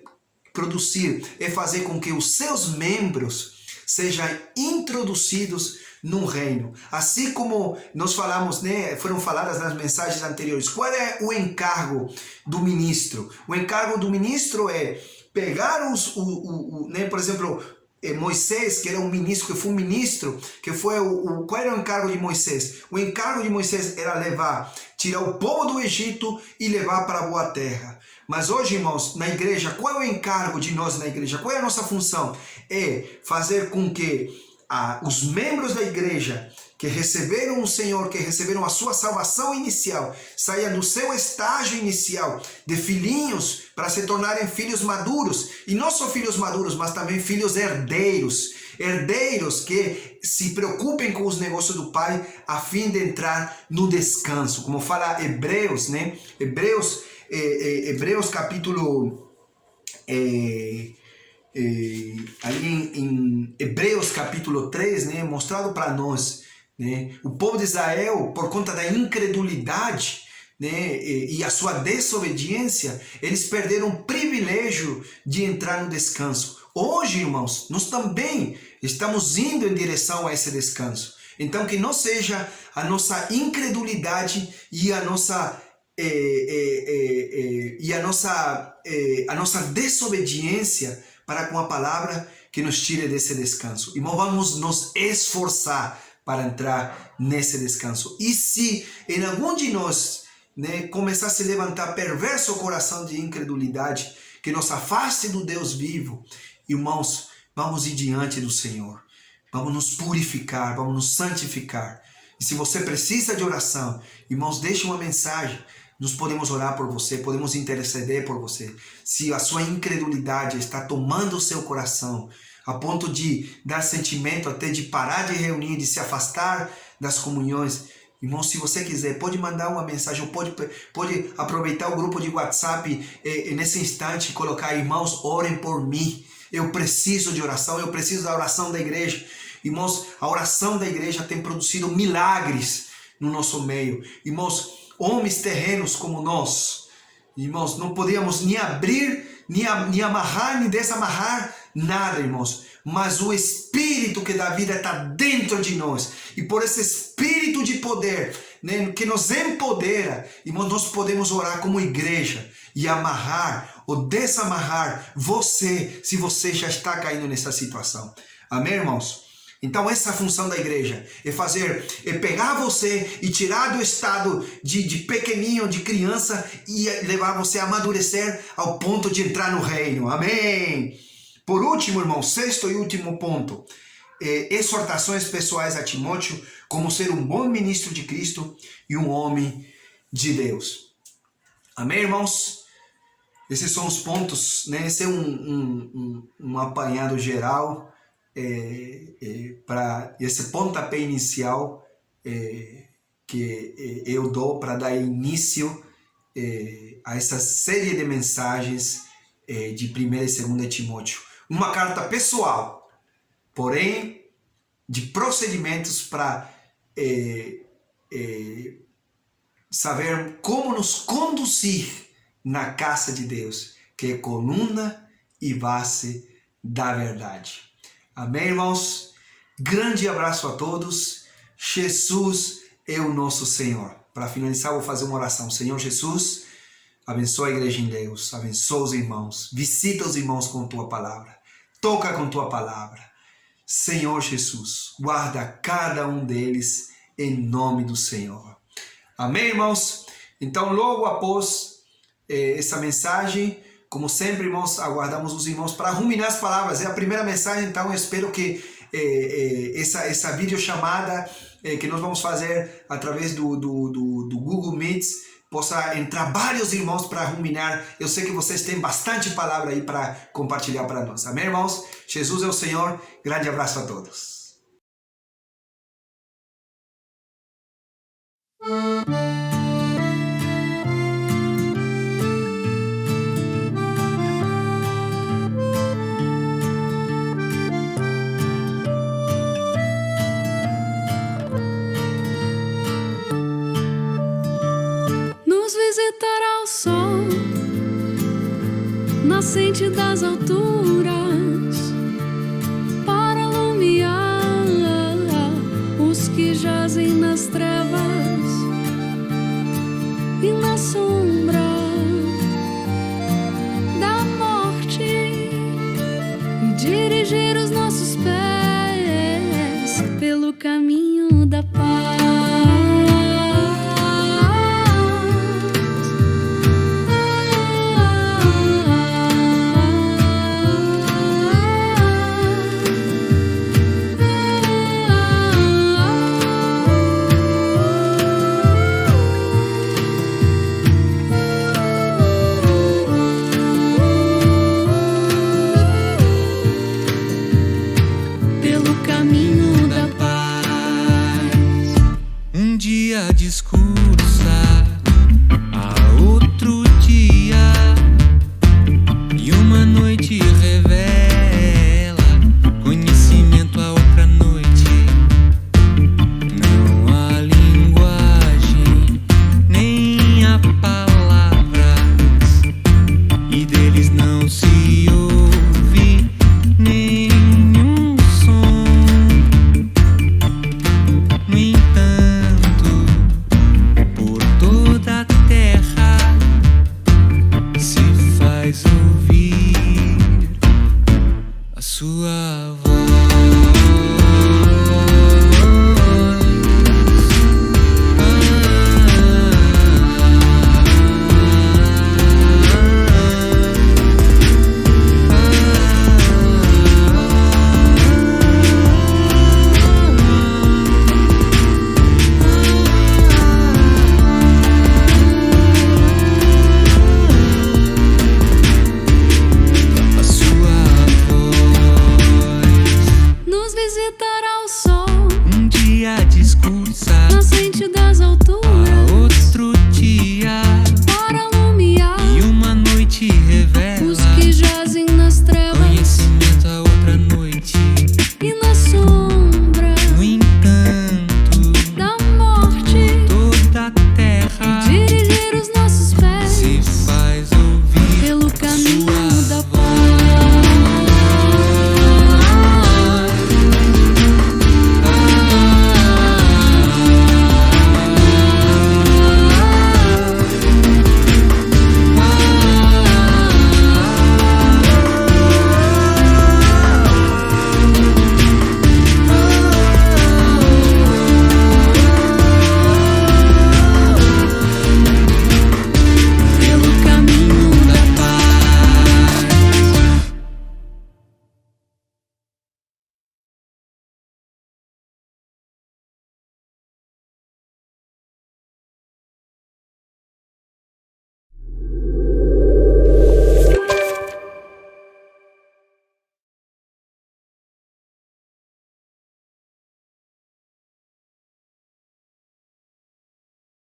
produzir, é fazer com que os seus membros sejam introduzidos no reino. Assim como nós falamos, né, foram faladas nas mensagens anteriores, qual é o encargo do ministro? O encargo do ministro é pegar né, por exemplo, Moisés, que era um ministro, que foi um ministro, que foi qual era o encargo de Moisés? O encargo de Moisés era tirar o povo do Egito e levar para a boa terra. Mas hoje, irmãos, na igreja, qual é o encargo de nós na igreja? Qual é a nossa função? É fazer com que os membros da igreja que receberam o Senhor, que receberam a sua salvação inicial, saiam do seu estágio inicial de filhinhos para se tornarem filhos maduros. E não só filhos maduros, mas também filhos herdeiros. Herdeiros que se preocupem com os negócios do Pai a fim de entrar no descanso. Como fala Hebreus, né? Hebreus capítulo... ali em Hebreus capítulo 3, né, mostrado para nós, né, o povo de Israel, por conta da incredulidade, né, e a sua desobediência, eles perderam o privilégio de entrar no descanso. Hoje, irmãos, nós também estamos indo em direção a esse descanso. Então, que não seja a nossa incredulidade e a nossa desobediência para com a palavra que nos tire desse descanso. Irmão, vamos nos esforçar para entrar nesse descanso. E se em algum de nós, né, começar a se levantar perverso coração de incredulidade, que nos afaste do Deus vivo, irmãos, vamos ir diante do Senhor. Vamos nos purificar, vamos nos santificar. E se você precisa de oração, irmãos, deixe uma mensagem. Nós podemos orar por você, podemos interceder por você. Se a sua incredulidade está tomando o seu coração, a ponto de dar sentimento até de parar de reunir, de se afastar das comunhões, irmão, se você quiser, pode mandar uma mensagem, pode aproveitar o grupo de WhatsApp nesse instante e colocar: irmãos, orem por mim. Eu preciso de oração, eu preciso da oração da igreja. Irmãos, a oração da igreja tem produzido milagres no nosso meio. Irmãos, homens terrenos como nós, irmãos, não podíamos nem abrir, nem amarrar, nem desamarrar nada, irmãos. Mas o Espírito que dá vida está dentro de nós. E por esse Espírito de poder, né, que nos empodera, irmãos, nós podemos orar como igreja e amarrar ou desamarrar você, se você já está caindo nessa situação. Amém, irmãos? Então essa é a função da igreja, é pegar você e tirar do estado de pequenininho, de criança, e levar você a amadurecer ao ponto de entrar no reino. Amém! Por último, irmão, sexto e último ponto, exortações pessoais a Timóteo como ser um bom ministro de Cristo e um homem de Deus. Amém, irmãos? Esses são os pontos, né? Esse é um apanhado geral para esse pontapé inicial que eu dou para dar início a essa série de mensagens de 1 e 2 Timóteo. Uma carta pessoal, porém de procedimentos para saber como nos conduzir na casa de Deus, que é coluna e base da verdade. Amém, irmãos? Grande abraço a todos. Jesus é o nosso Senhor. Para finalizar, vou fazer uma oração. Senhor Jesus, abençoa a igreja em Deus, abençoa os irmãos, visita os irmãos com tua palavra, toca com tua palavra. Senhor Jesus, guarda cada um deles em nome do Senhor. Amém, irmãos? Então, logo após essa mensagem, como sempre, irmãos, aguardamos os irmãos para ruminar as palavras. É a primeira mensagem, então eu espero que essa videochamada que nós vamos fazer através do Google Meets possa entrar vários irmãos para ruminar. Eu sei que vocês têm bastante palavra aí para compartilhar para nós. Amém, irmãos? Jesus é o Senhor. Grande abraço a todos. Nos visitará o sol, nascente das alturas, para iluminar os que jazem nas trevas e na sombra.